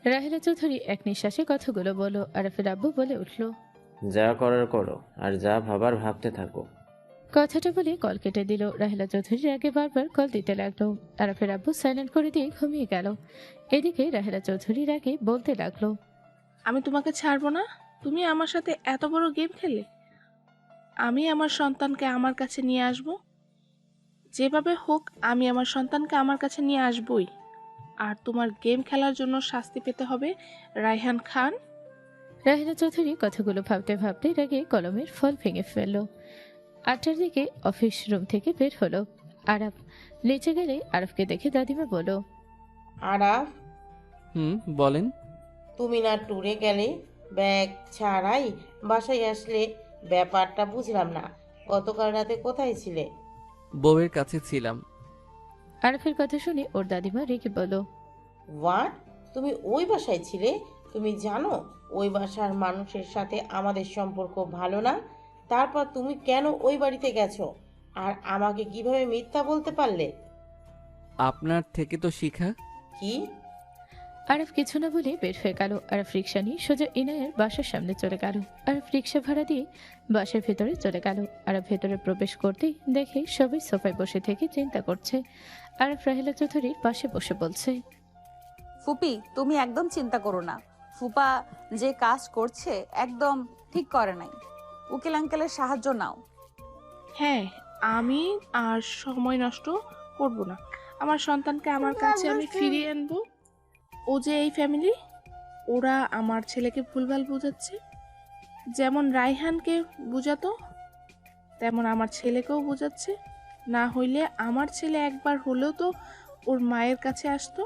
রাহেলা চৌধুরী এক নিঃশ্বাসে কথাগুলো বলো। আরফের আব্বু বলে উঠল, যা করার করো, আর যা ভাবার ভাবতে থাকো। কথাটা বলে কল কেটে দিল। রাহেলা চৌধুরীর আগে বারবার কল দিতে লাগলো। আরফের আব্বু সাইলেন্ট করে দিয়ে ঘুমিয়ে গেল। এদিকে রাহেলা চৌধুরীর আগে বলতে লাগলো, আমি তোমাকে ছাড়বো না। তুমি আমার সাথে এত বড় গেম খেললে। আমি আমার সন্তানকে আমার কাছে নিয়ে আসব, যেভাবে হোক আমি আমার সন্তানকে আমার কাছে নিয়ে আসবই। আর তোমার গেম খেলার জন্য শাস্তি পেতে হবে রায়হান খান। রাহেলা চৌধুরী কথাগুলো ভাবতে ভাবতে রাগে কলমের ফল ভেঙে ফেলল। 8টার দিকে অফিস রুম থেকে বের হলো। আরাফ নিচে গেলে আরফকে দেখে দাদিমা বলল, আরাফ, বলেন। তুমি না ট্যুরে গেলে, ব্যাগ ছাড়াই বাসায় আসলে? ব্যাপারটা বুঝলাম না। গতকাল রাতে কোথায় ছিলে? বউয়ের কাছে ছিলাম। আরফের কথা শুনে ওর দাদিমা রেগে বলল, হোয়াট? তুমি ওই বাসায় ছিলে? তুমি জানো ওই বাসার মানুষের সাথে আমাদের সম্পর্ক ভালো না? তারপর তুমি কেন ওই বাড়িতে গেছো? আর আমাকে কিভাবে মিথ্যা বলতে পারলে? আপনার থেকে তো শিখা। কি? আরফ কিছু না বলে বের হয়ে গেল। আরফ রিক্সা নিয়ে সোজা ইনায়ের বাসার সামনে চলে গেল। আরফ রিক্সা ভাড়া দিয়ে বাসার ভেতরে চলে গেল। আরফ ভেতরে প্রবেশ করতেই দেখে সবাই সোফায় বসে থেকে চিন্তা করছে। আরফ রাহেলা চৌধুরীর পাশে বসে বলছে, ফুপি, তুমি একদম চিন্তা করো না। ফুপা যে কাজ করছে একদম ঠিক করে নাই। উকিল আঙ্কেলের সাহায্য নাও। হ্যাঁ, আমি আর সময় নষ্ট করব না। আমার সন্তানকে আমার কাছে আমি ফিরিয়ে আনবো। ও যে এই ফ্যামিলি, ওরা আমার ছেলেকে ভুলভাল বোঝাচ্ছে, যেমন রায়হানকে বুঝাতো। তেমন আমার ছেলেকেও বোঝাচ্ছে। না হইলে আমার ছেলে একবার হলেও তো ওর মায়ের কাছে আসতো।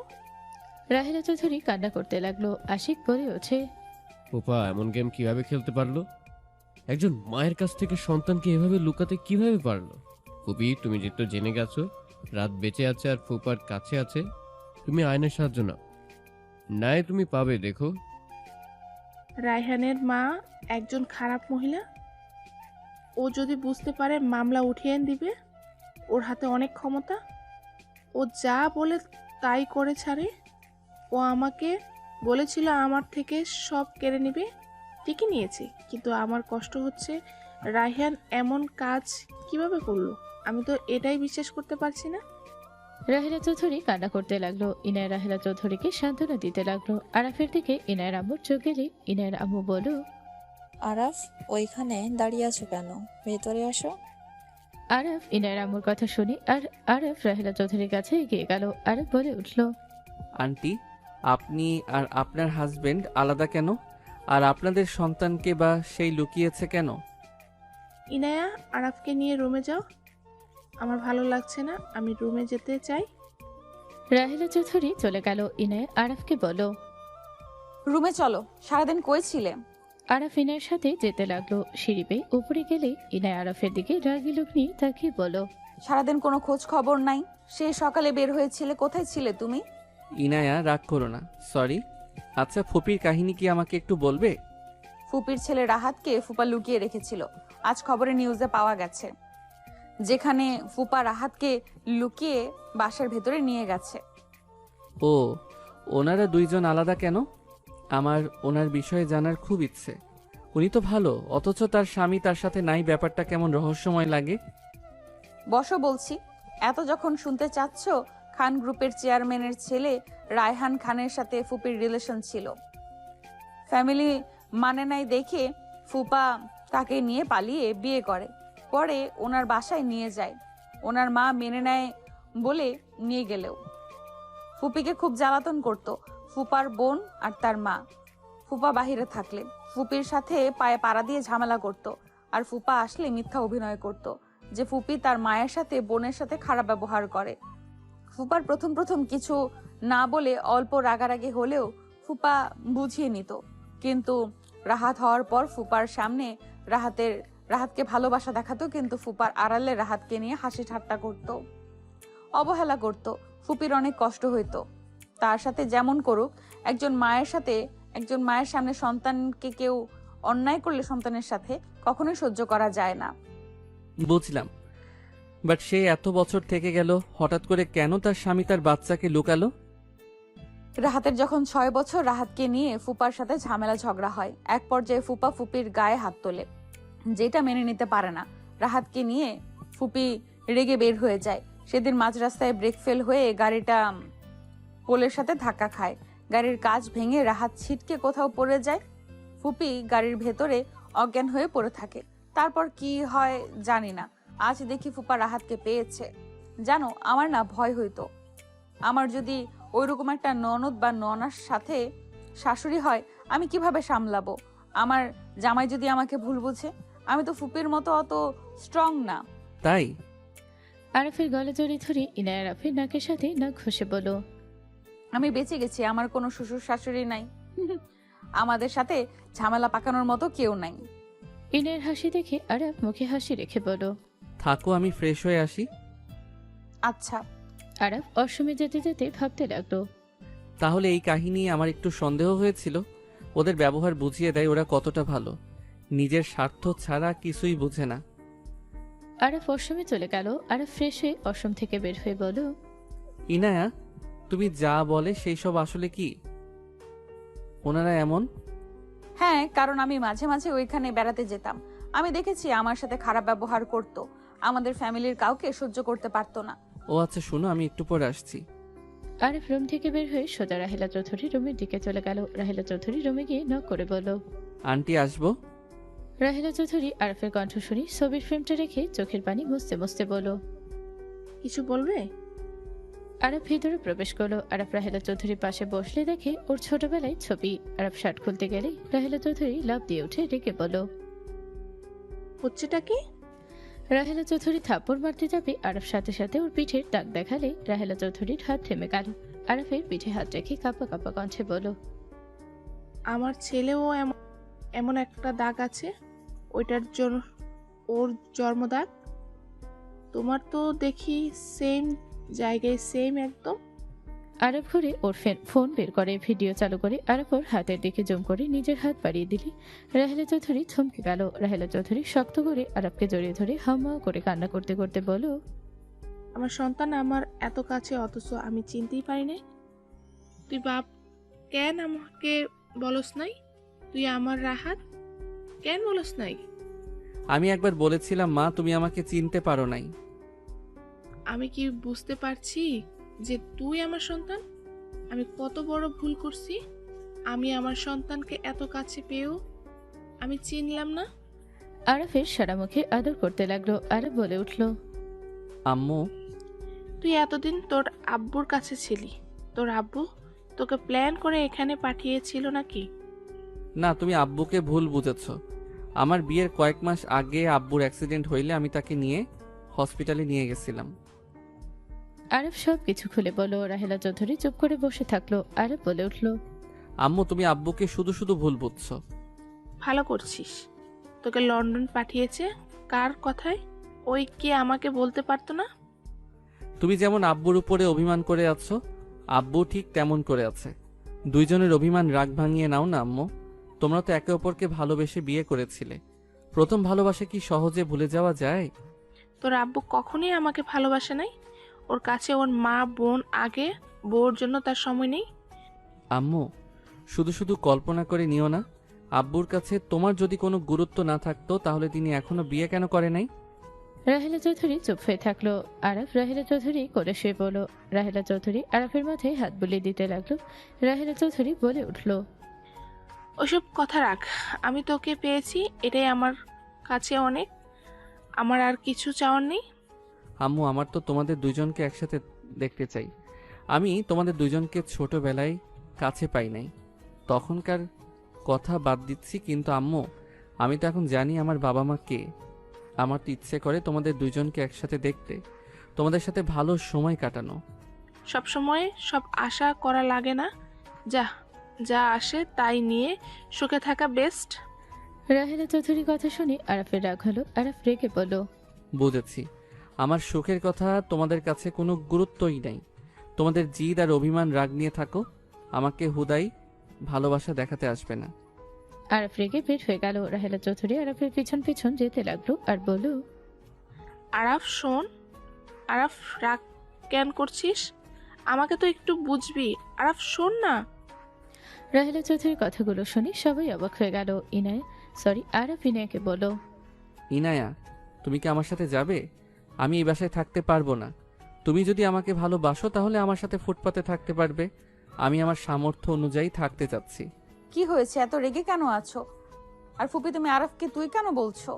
রাহেলা চৌধুরী কান্না করতে লাগলো। আশিক বলে ওঠে, ফুপা এমন গেম কিভাবে খেলতে পারলো? একজন মায়ের কাছ থেকে সন্তানকে এভাবে লুকাতে কিভাবে পারলো? ফুপি, তুমি যেহেতু জেনে গেছো রাত বেঁচে আছে আর ফুপার কাছে আছে, তুমি আইনের সাহায্য নাও, নাই তুমি পাবে। দেখো, রায়হানের মা একজন খারাপ মহিলা। ও যদি বুঝতে পারে মামলা উঠিয়ে দিবে। ওর হাতে অনেক ক্ষমতা। ও যা বলে তাই করে ছাড়ে। ও আমাকে বলেছিল আমার থেকে সব কেড়ে নেবে, ঠিকই নিয়েছে। কিন্তু আমার কষ্ট হচ্ছে, রায়হান এমন কাজ কিভাবে করলো? আমি তো এটাই বিশ্বাস করতে পারছি না। রাহেলা চৌধুরী কান্না করতে লাগলো। ইনায় রাহেলা চৌধুরীকে সান্ত্বনা দিতে লাগলো। আরাফের দিকে ইনায়ের আম্মুর চোখ গেলে ইনায়ের আম্মু বলল, আরাফ, ওইখানে দাঁড়িয়ে আছো কেন? ভেতরে আসো। আরাফ ইনায়ের আম্মুর কথা শুনি আর আরাফ রাহেলা চৌধুরীর কাছে এগিয়ে গেল। আরাফ বলে উঠল, আন্টি, আপনি আর আপনার হাজবেন্ড আলাদা কেন? আর আপনাদের সন্তানকে বা সেই লুকিয়েছে কেন? ইনায়া, আরাফকে নিয়ে রুমে যাও। আমার ভালো লাগছে না, আমি রুমে যেতে চাই। রাহেলা চৌধুরী চলে গেল। ইনায় আরাফকে বলো, রুমে চলো, সারাদিন কই ছিলে? আরাফ ইনায়ের সাথে যেতে লাগলো। সিঁড়ি বেয়ে উপরে গেলে ইনায় আরাফের দিকে রাগি লোক নিয়ে তাকিয়ে বলো, সারাদিন কোনো খোঁজ খবর নাই। সে সকালে বের হয়েছিলে, কোথায় ছিলে তুমি? ইনায়া, রাগ করো না, সরি। আচ্ছা, ফুপির কাহিনী কি আমাকে একটু বলবে? ফুপির ছেলে রাহাতকে ফুপা লুকিয়ে রেখেছিল। আজ খবরে নিউজে পাওয়া গেছে, যেখানে ফুপা রাহাতকে লুকিয়ে বাসার ভেতরে নিয়ে গেছে। ও, ওনারা দুইজন আলাদা কেন? আমার ওনার বিষয়ে জানার খুব ইচ্ছে। উনি তো ভালো, অথচ তার স্বামী তার সাথে নাই, ব্যাপারটা কেমন রহস্যময় লাগে। বসো বলছি। এত যখন শুনতে চাচ্ছ, খান গ্রুপের চেয়ারম্যানের ছেলে রায়হান খানের সাথে ফুপির রিলেশন ছিল। ফ্যামিলি মানে নাই দেখে ফুপা তাকে নিয়ে পালিয়ে বিয়ে করে। পরে ওনার বাসায় নিয়ে যায়। ওনার মা মেনে নেয় বলে নিয়ে গেলেও ফুপিকে খুব জ্বালাতন করত ফুপার বোন আর তার মা। ফুপা বাহিরে থাকলে ফুপির সাথে পায়ে পাড়া দিয়ে ঝামেলা করত, আর ফুপা আসলে মিথ্যা অভিনয় করত যে ফুপি তার মায়ের সাথে বোনের সাথে খারাপ ব্যবহার করে। ফুপার প্রথম প্রথম কিছু না বলে অল্প রাগারাগি হলেও ফুপা বুঝিয়ে নিত। কিন্তু রাহাত হওয়ার পর ফুপার সামনে রাহাতকে ভালোবাসা দেখাতো, কিন্তু ফুপার আড়ালে রাহাতকে নিয়ে হাসি ঠাট্টা করত, অবহেলা করত। ফুপির অনেক কষ্ট হইতো। তার সাথে যেমন করুক, একজন মায়ের সামনে সন্তানকে কেউ অন্যায় করলে সন্তানের সাথে কখনোই সহ্য করা যায় না। বুঝলাম, বাট সে এত বছর থেকে গেল, হঠাৎ করে কেন তার স্বামী তার বাচ্চাকে লুকালো? রাহাতের যখন 6 বছর, রাহাতকে নিয়ে ফুপার সাথে ঝামেলা ঝগড়া হয়। এক পর্যায়ে ফুপা ফুপির গায়ে হাত তোলে, যেটা মেনে নিতে পারে না। রাহাতকে নিয়ে ফুপি রেগে বের হয়ে যায়। সেদিন মাঝ রাস্তায় ব্রেক ফেল হয়ে গাড়িটা পোলের সাথে ধাক্কা খায়। গাড়ির কাঁচ ভেঙে রাহাত ছিটকে কোথাও পড়ে যায়। ফুপি গাড়ির ভেতরে অজ্ঞান হয়ে পড়ে থাকে। তারপর কি হয় জানি না। আজ দেখি ফুপা রাহাতকে পেয়েছে। জানো, আমার না ভয় হইতো, আমার যদি ওইরকম একটা ননদ বা ননার সাথে শাশুড়ি হয়, আমি কিভাবে সামলাবো? আমার জামাই যদি আমাকে ভুল বুঝে? আমি তো ফুপির মতো অত স্ট্রং না। তাই আরাফের গলা জড়িয়ে ধরে ইনায় আরাফের নাকের সাথে নাক ঘষে বলো, আমি বেঁচে গেছি, আমার কোনো শ্বশুর শাশুড়ি নাই। আমাদের সাথে ঝামেলা পাকানোর মতো কেউ নাই। ইনায়ের হাসি দেখে আরাফ মুখে হাসি রেখে বলো, থাকো, আমি ফ্রেশ হয়ে আসি। আচ্ছা। আরাফ অসমে যেতে যেতে ভাবতে লাগলো, তাহলে এই কাহিনী আমার একটু সন্দেহ হয়েছিল। ওদের ব্যবহার বুঝিয়ে দেয় ওরা কতটা ভালো, নিজের স্বার্থ ছাড়া কিছুই বুঝে না। আরাফ অসমে চলে গেল। আরাফ ফ্রেশ হয়ে অসম থেকে বের হয়ে বলো, ইনায়া, তুমি যা বলে সেই সব আসলে কি? ওনারা এমন? হ্যাঁ, কারণ আমি মাঝে মাঝে ওইখানে বেড়াতে যেতাম। আমি দেখেছি আমার সাথে খারাপ ব্যবহার করত। আমাদের ফ্যামিলির কাউকে সহ্য করতে পারতো না। ও আচ্ছা, শোনো, আমি একটু পরে আসছি। আরিফ রুম থেকে বের হয়ে সোজা রাহেলা চৌধুরী রুমের দিকে চলে গেল। রাহেলা চৌধুরী রুমে গিয়ে নক করে বলল, আন্টি আসবো? রাহেলা চৌধুরী আরিফের কণ্ঠ শুনি ছবির ফ্রেমটা রেখে চোখের পানি মুছতে মুছতে বলল, কিছু বলবে? আরিফ ভিতরে প্রবেশ করলো। আরিফ রাহেলা চৌধুরীর পাশে বসলে দেখে ওর ছোটবেলায় ছবি। আরিফ শার্ট খুলতে গেলেই রাহেলা চৌধুরী লাফ দিয়ে উঠে ডেকে বলল, হচ্ছেটা কি? রাহেলা চৌধুরী থাপ্পড় মারতে যাবে, আরব সাথে সাথে ওর পিঠের দাগ দেখালে রাহেলা চৌধুরীর হাত থেমে গেল। আরফের পিঠে হাত রেখে কাঁপা কাঁপা কণ্ঠে বলল, আমার ছেলেও এমন এমন একটা দাগ আছে, ওইটার জন্য ওর জন্মদাগ। তোমার তো দেখি সেম জায়গায়, সেম একদম। আরব ঘুরে ওর ফোন বের করে ভিডিও চালু করে আরব ওর হাতের দিকে জুম করে নিজের হাত বাড়িয়ে দিলে রাহেলা চৌধুরী থমকে গেল। রাহেলা চৌধুরী শক্ত করে আরবকে জড়িয়ে ধরে হাম্মা করে কান্না করতে করতে বলল, আমার সন্তান আমার এত কাছে, অথচ আমি চিনতেই পারি না। তুই বাপ কেন আমাকে বলস নাই? তুই আমার রাহাত কেন বলস নাই? আমি একবার বলেছিলাম মা, তুমি আমাকে চিনতে পারো নাই। আমি কি বুঝতে পারছি যে তুই আমার সন্তান? আমি কত বড় ভুল করছি। আমি আমার সন্তানকে এত কাছে পেয়েও আমি চিনলাম না। আরফের সারা মুখে আদর করতে লাগলো। আরব বলে উঠল, আম্মু, তুই এতদিন তোর আব্বুর কাছে ছিলি, তোর আব্বু তোকে প্ল্যান করে এখানে পাঠিয়েছিল নাকি? না, তুমি আব্বুকে ভুল বুঝেছ। আমার বিয়ের কয়েক মাস আগে আব্বুর অ্যাক্সিডেন্ট হইলে আমি তাকে নিয়ে হসপিটালে নিয়ে গেছিলাম। আরব সব কিছু খুলে বলল। রাহেলা চৌধুরী চুপ করে বসে থাকলো। আরব বলে উঠল, আম্মু, তুমি আব্বুকে শুধু শুধু ভুল বুঝছো। ভালো করছিস। তোকে লন্ডন পাঠিয়েছে কার কথায়? ওই কি আমাকে বলতে পারতো না? তুমি যেমন আব্বুর উপরে অভিমান করে আছো, আব্বু ঠিক তেমন করে আছে। দুইজনের অভিমান রাগ ভাঙিয়ে নাও না আম্মু। তোমরা তো একে অপরকে ভালোবেসে বিয়ে করেছিলে। প্রথম ভালোবাসা কি সহজে ভুলে যাওয়া যায়? তোর আব্বু কখনোই আমাকে ভালোবাসে নাই। ওর কাছে ওর মা বোন আগে, বউর জন্য তার সময় নেই। আম্মু, শুধু শুধু কল্পনা করে নিও না। আব্বুর কাছে তোমার যদি কোনো গুরুত্ব না থাকতো তাহলে তিনি এখনো বিয়ে কেন করে নাই? রাহেলা চৌধুরী চুপ হয়ে থাকলো। আরফ রাহেলা চৌধুরী করে শুয়ে পড়ল। রাহেলা চৌধুরী আরফের মাথায় হাত বুলিয়ে দিতে লাগলো। রাহেলা চৌধুরী বলে উঠল, ওসব কথা রাখ। আমি তোকে পেয়েছি, এটাই আমার কাছে অনেক। আমার আর কিছু চাওয়ার নেই। আম্মু, আমার তো তোমাদের দুইজনকে একসাথে দেখতে চাই। আমি তোমাদের দুইজনকে ছোটবেলায় কাছে পাই নাই, তখনকার কথা বাদ দিচ্ছি। কিন্তু আম্মু, আমি তো এখন জানি আমার বাবা মা কে। আমার তো ইচ্ছে করে তোমাদের দুইজনকে একসাথে দেখতে, তোমাদের সাথে ভালো সময় কাটানো। সব সময় সব আশা করা লাগে না। যা যা আসে তাই নিয়ে সুখে থাকা বেস্ট। রাহেলা চৌধুরীর কথা শুনে আরফের রাগ হলো। আরফ রেগে বলল, বুঝেছি, আমার সুখের কথা তোমাদের কাছে কোনো গুরুত্বই নাই। তোমাদের জিদ আর অভিমান রাগ নিয়ে থাকো, আমাকে হুদাই ভালোবাসা দেখাতে আসবে না। আরফ রেগে বের হয়ে গেল। রাহেলা চৌধুরী আরফের পিছন পিছন যেতে লাগলো আর বলল, আরাফ শোন। আরাফ, রাগ কেন করছিস? আমাকে তো একটু বুঝবি। আরাফ শোন না। রাহেলা চৌধুরীর কথাগুলো শুনে সবাই অবাক হয়ে গেল। আরফ ইনায়াকে বলল, ইনায়া, তুমি কি আমার সাথে যাবে? আমি এই বাসায় থাকতে পারবো না। তুমি যদি আমাকে ভালোবাসো তাহলে আমার সাথে ফুটপাতে থাকতে পারবে। আমি আমার সামর্থ্য অনুযায়ী থাকতে চাচ্ছি। কি হয়েছে, এত রেগে কেন আছো? আর ফুপি, তুমি আরফকে তুই কেন বলছো?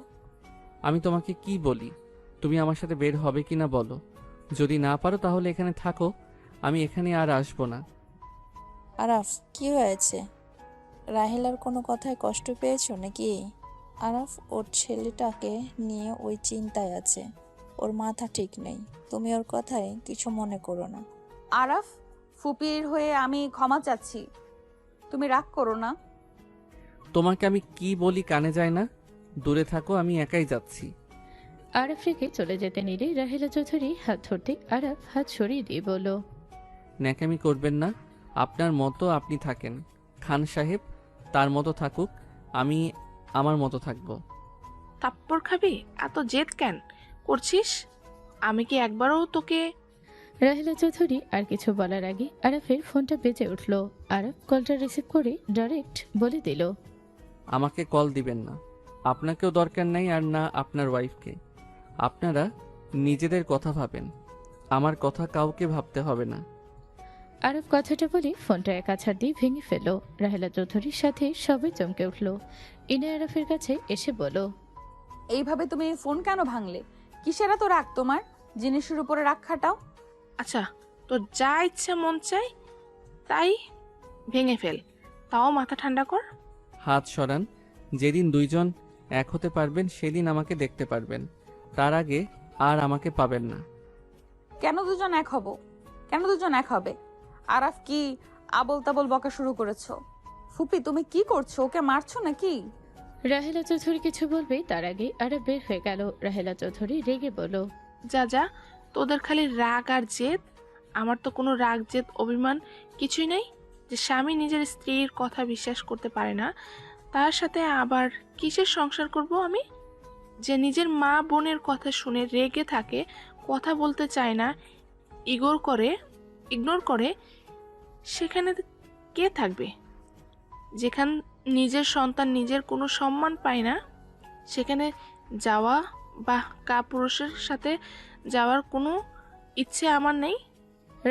আমি তোমাকে কি বলি? তুমি আমার সাথে বের হবে কিনা বলো। যদি না পারো তাহলে এখানে থাকো, আমি এখানে আর আসবো না। আরাফ, কি হয়েছে? রাহেলার কোনো কথায় কষ্ট পেয়েছো নাকি? আরাফ ওর ছেলেটাকে নিয়ে ওই চিন্তায় আছে, ওর মাথা ঠিক নেই। তুমি ওর কথায় কিছু মনে করো না। আরাফ, ফুপির হয়ে আমি ক্ষমা চাচ্ছি, তুমি রাগ করো না। তোমাকে আমি কি বলি কানে যায় না? দূরে থাকো, আমি একাই যাচ্ছি। আরফ রেগে চলে যেতে নিলে রাহেলা চৌধুরী হাত ধরতে আরফ হাত সরিয়ে দিয়ে বলল, ন্যাকামি করবেন না। আপনার মতো আপনি থাকেন, খান সাহেব তার মতো থাকুক, আমি আমার মতো থাকবো। থাপ্পড় খাবি? এত জেদ কেন করছিস? আমি কি একবারও তোকে... রাহেলা চৌধুরী আর কিছু বলার আগে আরফের ফোনটা বেজে উঠল। আরফ কলটা রিসিভ করে ডাইরেক্ট বলে দিল, আমাকে কল দিবেন না। আপনাকেও দরকার নাই, আর না আপনার ওয়াইফকে। আপনারা নিজেদের কথা ভাবেন, আমার কথা কাউকে ভাবতে হবে না। আরব কথাটা বলে ফোনটা এক আছাড় দিয়ে ভেঙে ফেলল। রাহেলা চৌধুরীর সাথে সবাই চমকে উঠল। ইনা আরফের কাছে এসে বলল, এইভাবে তুমি ফোন কেন ভাঙলে? কিসের এত রাগ তোমার? জিনিসের উপরে রাগ খাটাও। আচ্ছা, তোর যা ইচ্ছা মন চাই তাই ভেঙে ফেল, তাও মাথা ঠান্ডা কর। হাত সরান। যেদিন দুইজন এক হতে পারবেন সেদিন আমাকে দেখতে পারবেন। তার আগে আর আমাকে পাবেন না। কেন দুজন এক হব? কেন দুজন এক হবে? আরাফ কি আবল তাবল বকা শুরু করেছো? ফুপি তুমি কি করছো? ওকে মারছো নাকি? রাহেলা চৌধুরী কিছু বলবেই তার আগে আরব বের হয়ে গেল। রাহেলা চৌধুরী রেগে বলল, যা যা, তোদের খালি রাগ আর জেদ। আমার তো কোনো রাগ জেদ অভিমান কিছুই নেই। যে স্বামী নিজের স্ত্রীর কথা বিশ্বাস করতে পারে না, তার সাথে আবার কিসের সংসার করব আমি? যে নিজের মা বোনের কথা শুনে রেগে থাকে, কথা বলতে চায় না, ইগনোর করে, সেখানে কে থাকবে? যেখানে নিজের সন্তান নিজের কোনো সম্মান পায় না, সেখানে যাওয়া বা কাপুরুষের সাথে যাওয়ার কোনো ইচ্ছে আমার নেই।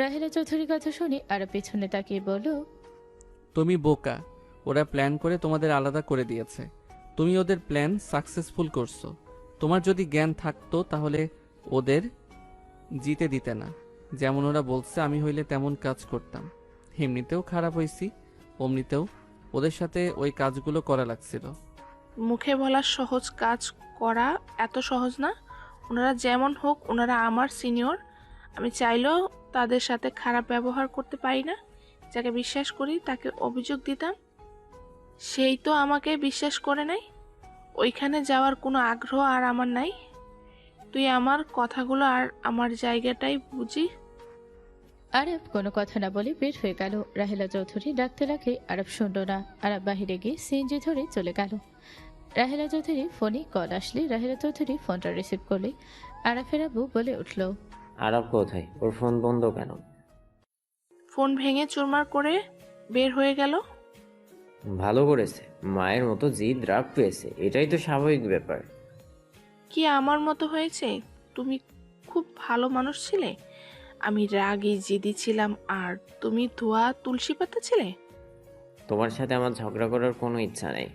রাহেলা চৌধুরীর কথা শুনে আরব পেছনে তাকিয়ে বলল, তুমি বোকা। ওরা প্ল্যান করে তোমাদের আলাদা করে দিয়েছে। তুমি ওদের প্ল্যান সাকসেসফুল করছো। তোমার যদি জ্ঞান থাকতো তাহলে ওদের জিতে দিতে না। যেমন ওরা বলছে আমি হইলে তেমন কাজ করতাম। এমনিতেও খারাপ হইছি, অমনিতেও ওদের সাথে ওই কাজগুলো করা লাগছিল। মুখে বলা সহজ, কাজ করা এত সহজ না। ওনারা যেমন হোক, ওনারা আমার সিনিয়র। আমি চাইলেও তাদের সাথে খারাপ ব্যবহার করতে পারি না। যাকে বিশ্বাস করি তাকে অভিযোগ দিতাম, সেই তো আমাকে বিশ্বাস করে নাই। ওইখানে যাওয়ার কোনো আগ্রহ আর আমার নাই। তুই আমার কথাগুলো আর আমার জায়গাটাই বুঝি। আরব কোনো কথা না বলে বের হয়ে গেল। রাহেলা চৌধুরী ডাকতে লাগলে আরব শুনল না। আরব বাহিরে গিয়ে সিএনজি ধরে চলে গেল। রাহেলা চৌধুরী ফোনে কল আসলে রাহেলা চৌধুরী ফোনটা রিসিভ করলে আরাফের আব্বু বলে উঠল, আরব কোথায়? ওর ফোন বন্ধ কেন? ফোন ভেঙে চুরমার করে বের হয়ে গেল। ভালো করেছে, মায়ের মতো জিদ রাগ পেয়েছে, এটাই তো স্বাভাবিক ব্যাপার। কি আমার মতো হয়েছে? তুমি খুব ভালো মানুষ ছিলে, আমি রাগী জিদি ছিলাম, আর তুমি ধোয়া তুলসী পাতা ছিলে। তোমার সাথে আমার ঝগড়া করার কোনো ইচ্ছা নেই।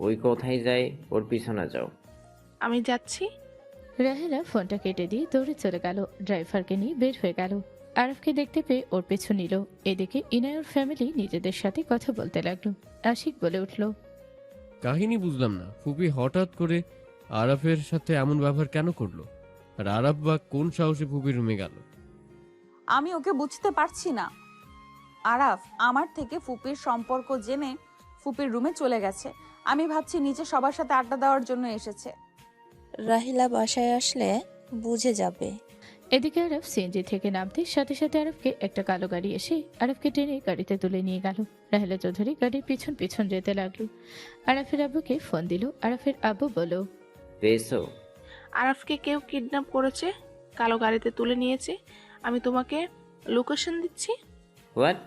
ওই কোথায় যায়, ওর পিছনে যাও। আমি যাচ্ছি। রাহেলা ফোনটা কেটে দিয়ে দৌড়ে চলে গেল। ড্রাইভারকে নিয়ে বের হয়ে গেল। আরফকে দেখতে পেয়ে ওর পেছু নিল। এদিকে ইনায়র ফ্যামিলি নিজেদের সাথে কথা বলতে লাগলো। আশিক বলে উঠল, কাহিনী বুঝলাম না, ফুপি হঠাৎ করে আরাফের সাথে এমন ব্যবহার কেন করলো? আর আরাফ বা কোন সাহসে ফুপির রুমে গেল? আমি ওকে বুঝতে পারছি না। আরাফ আমার থেকে ফুপির সম্পর্ক জেনে ফুপির রুমে চলে গেছে। আমি ভাবছি নিচে সবার সাথে আড্ডা দেওয়ার জন্য এসেছে। রাহিলা বাসায় আসলে বুঝে যাবে। এদিকে আরফ সিএনজি থেকে নামতে সাথে সাথে আরফকে একটা কালো গাড়ি এসে আরফকে টেনে গাড়িতে তুলে নিয়ে গেল। রাহেলা চৌধুরী গাড়ির পিছন পিছন যেতে লাগলো। আরফের আব্বুকে ফোন দিল। আরফের আব্বু বলল, পেয়েছো? আরফকে কেউ কিডন্যাপ করেছে, কালো গাড়িতে তুলে নিয়েছে। আমি তোমাকে লোকেশন দিচ্ছি। হোয়াট?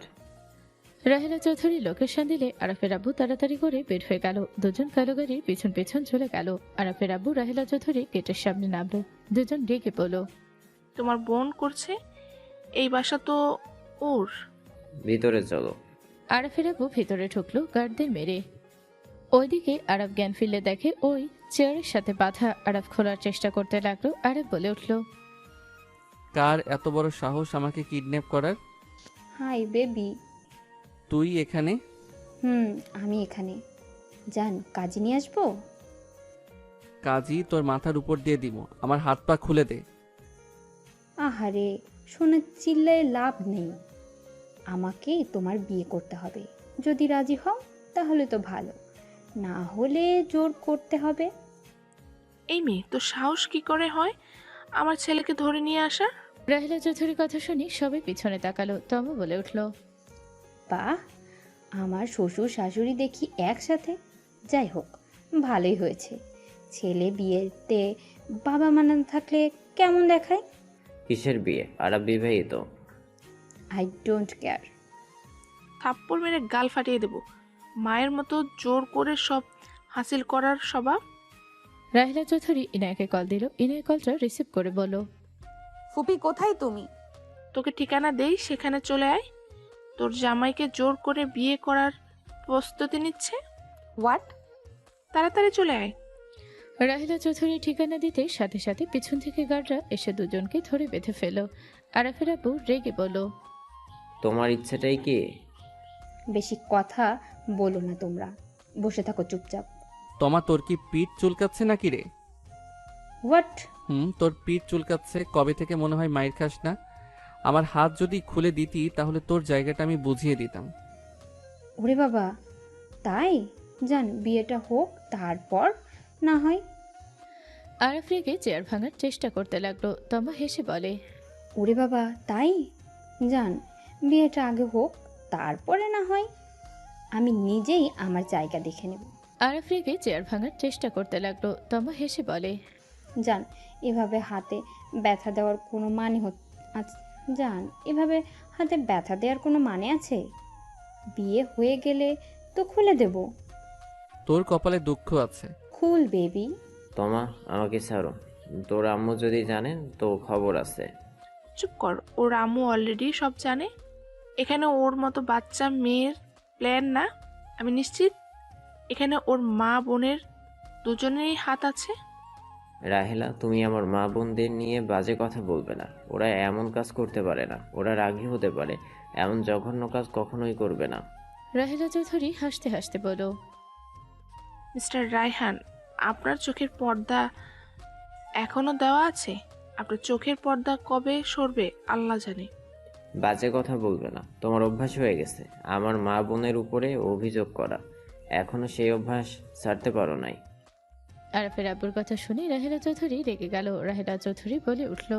রাহেলা চৌধুরী লোকেশন দিলে আরফের আব্বু তাড়াতাড়ি করে বের হয়ে গেল। দুজন কালো গাড়ির পিছন পিছন চলে গেল। আরফের আব্বু রাহেলা চৌধুরী গেটের সামনে নামলো। দুজন ডেকে বলল, তোমার বোন করছে, এই বাসা তো ওর। ভিতরে চলো। আরফের আব্বু ভিতরে ঢুকলো গার্ডদের মেরে। ওইদিকে আরব জ্ঞান ফিরলে দেখে ওই চেয়ারের সাথে বাঁধা। আরব খোলার চেষ্টা করতে লাগলো। আরব বলে উঠল, কার এত বড় সাহস আমাকে কিডন্যাপ করার? Hi baby. তুই এখানে? আমি এখানে। জান, কাজে নিয়ে আসবো? কাজই তোর মাথার উপর দিয়ে দিব। আমার হাত পা খুলে দে। আহারে শোনা, চিল্লায় লাভ নেই। আমাকে তোমার বিয়ে করতে হবে। যদি রাজি হও তাহলে তো ভালো, না হলে জোর করতে হবে। এই মেয়ে তো সাহস কি করে হয় আমার ছেলেকে ধরে নিয়ে আসা? রাহেলা চৌধুরীর কথা শুনি সবাই পিছনে তাকালো। তমা বলে উঠল, বাহ, আমার শ্বশুর শাশুড়ি দেখি একসাথে। যাই হোক, ভালোই হয়েছে। ছেলে বিয়েতে বাবা মা না থাকলে কেমন দেখায়? কিসের বিয়ে? আরব বিবাহিত। I don't care. থাপ্পড় মেরে গাল ফাটিয়ে দেব। মায়ের মতো জোর করে সব হাসিল করার স্বভাব। রাহেলা চৌধুরী ইনায়কে কল দিল। ইনায় কলটা রিসিভ করে বলল, ফুপি কোথায় তুমি? তোকে ঠিকানা দেই, সেখানে চলে আয়। তোর জামাইকে জোর করে বিয়ে করার প্রস্তুতি নিচ্ছে। হোয়াট? তাড়াতাড়ি চলে আয়। রাহেলা চৌধুরী ঠিকানা দিতে সাথে সাথে পিছন থেকে গার্ডরা এসে দুজনকে ধরে বেঁধে ফেল। আরাফের আব্বু রেগে বলল, তোমার ইচ্ছেটাই কি? বেশি কথা বলো না তোমরা, বসে থাকো চুপচাপ। তোমার তোর কি পিঠ চুলকাচ্ছে নাকি রে? হোয়াট? তোর পিঠ চুলকাচ্ছে কবে থেকে মনে হয় মাইর খাস না? আমার হাত যদি খুলে দিতি তাহলে তোর জায়গাটা আমি বুঝিয়ে দিতাম। ওরে বাবা, তাই? জান বিয়েটা হোক, তারপর না হয়। আরাফ রেগে চেয়ার ভাঙার চেষ্টা করতে লাগলো। তমা হেসে বলে, ওরে বাবা, তাই? জান বিয়েটা আগে হোক, তারপরে না হয়। আমি নিজেই আমার জায়গা দেখে নেব। আরাফ রেগে চেয়ার ভাঙার চেষ্টা করতে লাগলো। তমা হেসে বলে, জান এভাবে হাতে ব্যথা দেওয়ার কোনো মানে জান এভাবে হাতে ব্যথা দেওয়ার কোনো মানে আছে? বিয়ে হয়ে গেলে তো খুলে দেব। তোর কপালে দুঃখ আছে। খুল বেবি। তোমা আমাকে ছাড়ো, তোর আম্মু যদি জানেন তো খবর আছে। চুপ কর, ওর আম্মু অলরেডি সব জানে। এখানে ওর মতো বাচ্চা মেয়ের প্ল্যান না। আমি নিশ্চিত এখানে ওর মা বোনের দুজনেরই হাত আছে। রাহেলা, তুমি আমার মা বোনদের নিয়ে বাজে কথা বলবে না। ওরা এমন কাজ করতে পারে না, ওরা রাগী হতে পারে। এমন জঘন্য কাজ কখনোই করবে না। রাহেলা চৌধুরী হাসতে হাসতে বলল, মিস্টার রায়হান, আপনার চোখের পর্দা এখনো দেওয়া আছে? আপনার চোখের পর্দা কবে সরবে আল্লাহ জানে। বাজে কথা বলবে না, তোমার অভ্যাস হয়ে গেছে আমার মা বোনের উপরে অভিযোগ করা। এখনো সেই অভ্যাস ছাড়তে পারো নাই। আরাফের আব্বুর কথা শুনে রাহেলা চৌধুরী রেগে গেল। রাহেলা চৌধুরী বলে উঠল,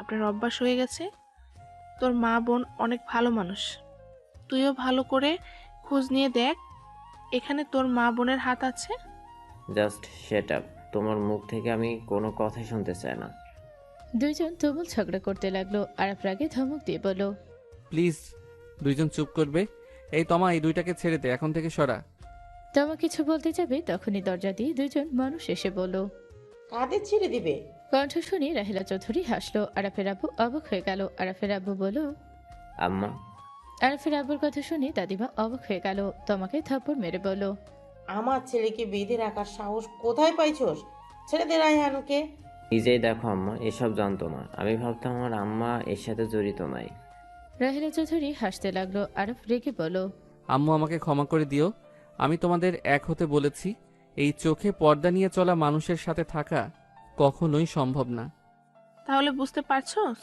আপনার অভ্যাস হয়ে গেছে? তোর মা বোন অনেক ভালো মানুষ। তুইও ভালো করে খোঁজ নিয়ে দেখ, এখানে তোর মা বোনের হাত আছে। জাস্ট শেট আপ, তোমার মুখ থেকে আমি কোনো কথাই শুনতে চাই না। দুইজন তুমুল ঝগড়া করতে লাগলো। আরাফ রাগে ধমক দিয়ে বলল, প্লিজ দুইজন চুপ করবে? এই তমা, এই দুইটাকে ছেড়ে দে, এখন থেকে সরা। তমা কিছু বলতে যাবে তখনই দরজা দিয়ে দুইজন মানুষ এসে বলল, কাদের ছেড়ে দিবে? কণ্ঠ শুনে রাহেলা চৌধুরী হাসলো। আরাফের আব্বু অবাক হয়ে গেল। আরাফের আব্বু বলল, আম্মা। আরাফের আব্বুর কথা শুনে দাদিমা অবাক হয়ে গেল। তোমাকে থাপ্পড় মেরে বলল, আমার ছেলেকে বেঁধে রাখার সাহস কোথায় পাইছস? ছেড়ে দে রায়হানকে। নিজেই দেখো আম্মা এসব জানতো না। আমি ভাবতাম আমার আম্মা এর সাথে জড়িত নাই। রাহেলা চৌধুরী হাসতে লাগলো। আরাফ রেগে বলল, আম্মু আমাকে ক্ষমা করে দিও। আমি তোমাদের এক হতে বলেছি। এই চোখে পর্দা নিয়ে চলা মানুষের সাথে থাকা কখনোই সম্ভব না। তাহলে বুঝতে পারছস?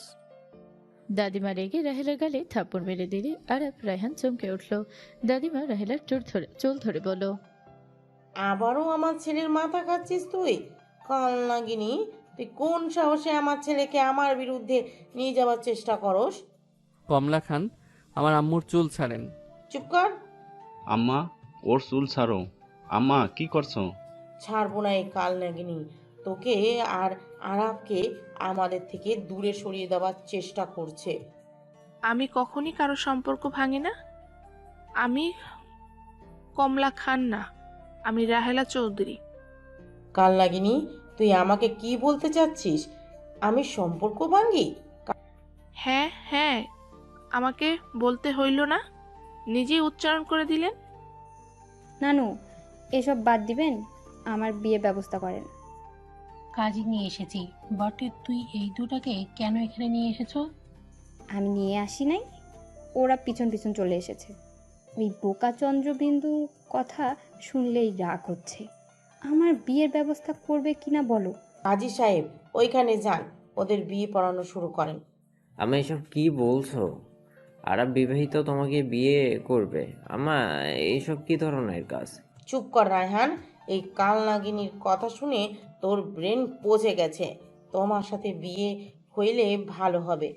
দাদিমা রেগে রাহেলার গালে থাপ্পড় মেরে দিলে আরাফ রায়হান চমকে উঠল। দাদিমা রাহেলার চুল ধরে বলল, আবারও আমার ছেলের মাথা খাচ্ছিস তুই? কাল নাগিনি, তুই কোন সাহসে আমার ছেলেকে আমার বিরুদ্ধে নিয়ে যাওয়ার চেষ্টা করস? কমলা খান, আমার আম্মুর চুল ছাড়েন। চুপ কর। আম্মা, ওর চুল ছাড়ো। আম্মা কি করছো? ছাড়বো না এই কাল নাগিনি। তোকে আর আরাফকে আমাদের থেকে দূরে সরিয়ে দেওয়ার চেষ্টা করছে। আমি কখনই কারো সম্পর্ক ভাঙি না। আমি কমলা খান না, আমি রাহেলা চৌধুরী। কাল নাগিনি, তুই আমাকে কি বলতে চাচ্ছিস? আমি সম্পর্ক ভাঙি? হ্যাঁ হ্যাঁ, আমাকে বলতে হইল না, নিজেই উচ্চারণ করে দিলেন। নানু, এসব বাদ দিবেন, আমার বিয়ে ব্যবস্থা করেন। কাজে নিয়ে এসেছি বটে, তুই এই দুটাকে কেন এখানে নিয়ে এসেছো? আমি নিয়ে আসি নাই, ওরা পিছন পিছন চলে এসেছে। ওই বোকা চন্দ্রবিন্দু কথা শুনলেই রাগ হচ্ছে। আমার বিয়ের ব্যবস্থা করবে কিনা বলো। কাজী সাহেব ওইখানে যান, ওদের বিয়ে পড়ানো শুরু করেন। আমি এসব কি বলছো? আরব বিবাহিত তোমাকে বিয়ে করবে? আমা এইসব কি ধরনের কাজ? চুপ কর রায়হান, এই কাল নাগিনীর কথা শুনে তোর ব্রেন পচে গেছে। তোমার সাথে বিয়ে হইলে ভালো হবে।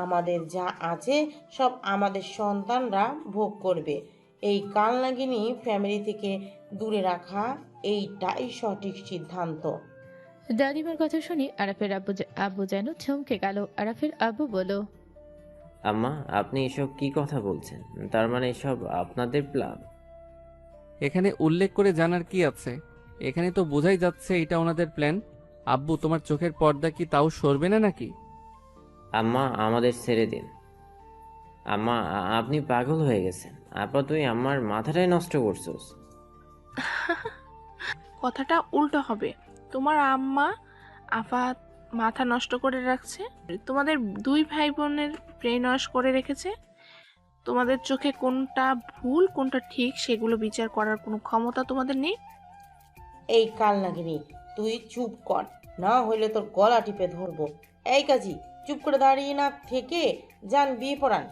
আমাদের যা আছে সব আমাদের সন্তানরা ভোগ করবে। এই কাল নাগিনী ফ্যামিলি থেকে দূরে রাখা এইটাই সঠিক সিদ্ধান্ত। দাদিমার কথা শুনে আরাফের আব্বু যেন চমকে গেল। আরাফের আব্বু বলল, আম্মা, আপনি এসব কি কথা বলছেন? তার মানে এসব আপনাদের প্ল্যান? এখানে উল্লেখ করে জানার কি আছে? এখানে তো বোঝাই যাচ্ছে এটা ওনাদের প্ল্যান। আব্বু, তোমার চোখের পর্দা কি তাও সরবে না নাকি? আম্মা, আমাদের ছেড়ে দিন। আম্মা, আপনি পাগল হয়ে গেছেন। আপা, তুই আমার মাথাটাই নষ্ট করছোস। কথাটা উল্টো হবে। তোমার আম্মা আফা মাথা নষ্ট করে রাখছে, তোমাদের দুই ভাই বোনের ব্রেন ওয়াশ করে রেখেছে। তোমাদের চোখে কোনটা ভুল কোনটা ঠিক সেগুলো বিচার করার কোনো ক্ষমতা তোমাদের নেই। এই কাল নাগিনী, তুই চুপ কর। না হইলে তোর গলা টিপে ধরবো। এই কাজী, চুপ করে দাঁড়িয়ে না থেকে যান বিয়ে পড়ান।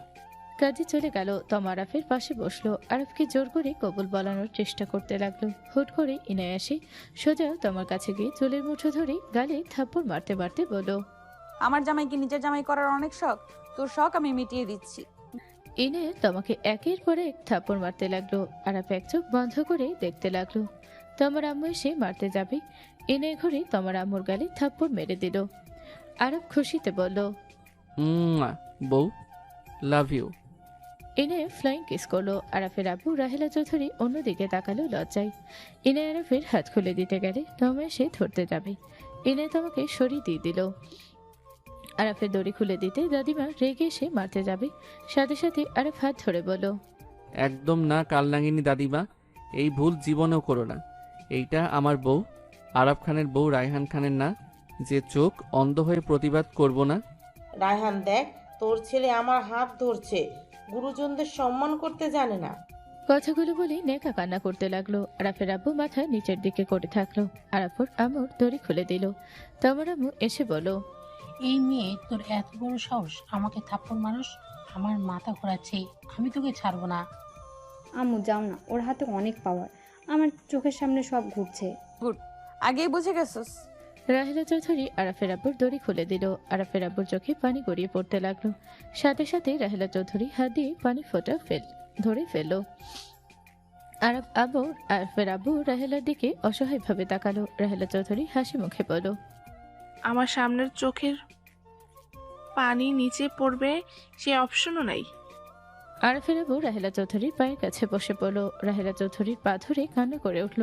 কাজী চলে গেল। তমা আরাফের পাশে বসলো। আরাফকে জোর করে কবুল বলানোর চেষ্টা করতে লাগলো। হুট করে ইনায় আসে সোজা তোমার কাছে গিয়ে চুলের মুঠো ধরে গালে থাপ্পড় মারতে মারতে বলল, আমার জামাইকে নিজের জামাই করার অনেক শখ, তোর শখ আমি মিটিয়ে দিচ্ছি। ইনে তোমাকে একের পর এক থাপ্পড় মারতে লাগলো। আরাফ এক চোখ বন্ধ করে দেখতে লাগলো। তোমার আম্মু এসে মারতে যাবে, ইনে ঘুরে তোমার আম্মুর গালে থাপ্পড় মেরে দিল। আরাফ খুশিতে বলল, বউ, লাভ ইউ। ইনে ফ্লাইং কিস করলো। আরাফের আব্বু রাহেলা চৌধুরী অন্যদিকে তাকালো লজ্জায়। ইনে আরাফের হাত খুলে দিতে গেলে তমা এসে ধরতে যাবে। ইনে তোমাকে সরিয়ে দিয়ে দিল। আরাফের দড়ি খুলে দিতে দাদিমা রেগে এসে মারতে যাবে, সাথে সাথে আরাফ হাত ধরে বলল, একদম না কালনাগিনী দাদিমা, এই ভুল জীবনেও করো না। এইটা আমার বউ, আরাফ খানের বউ, রায়হান খানের না, যে চোখ অন্ধ হয়ে প্রতিবাদ করব না। রায়হান দেখ, তোর ছেলে আমার হাত ধরছে, গুরুজনদের সম্মান করতে জানে না। কথাগুলো বলে নেকা কান্না করতে লাগলো। আরাফের আব্বু মাথা নিচের দিকে করে থাকলো। আরাফুর আম্মুর দড়ি খুলে দিল। তোমার আম্মু এসে বলল, এই মেয়ে, তোর এত বড় সাহস আমাকে থাপ্পড় মারস? আমার মাথা ঘোরাচ্ছে, আমি তোকে ছাড়বো না। আম্মু যাও না, ওর হাতে অনেক পাওয়ার, আমার চোখের সামনে সব ঘুরছে। গুড, আগেই বুঝে গেছস। রাহেলা চৌধুরী আরাফের আব্বুর দড়ি খুলে দিল। আরাফের আব্বুর চোখে পানি গড়িয়ে পড়তে লাগলো। সাথে সাথে রাহেলা চৌধুরী হাত দিয়ে পানি ফোঁটা ধরে ফেলল। আরাফের আব্বু রাহেলার দিকে অসহায়ভাবে তাকালো। রাহেলা চৌধুরী হাসি মুখে বলল, আমার সামনের চোখের পানি নিচে পড়বে সে অপশনও নাই। আরাফের আব্বু রাহেলা চৌধুরীর পায়ের কাছে বসে পড়ল। রাহেলা চৌধুরীর পা ধরে কান্না করে উঠল।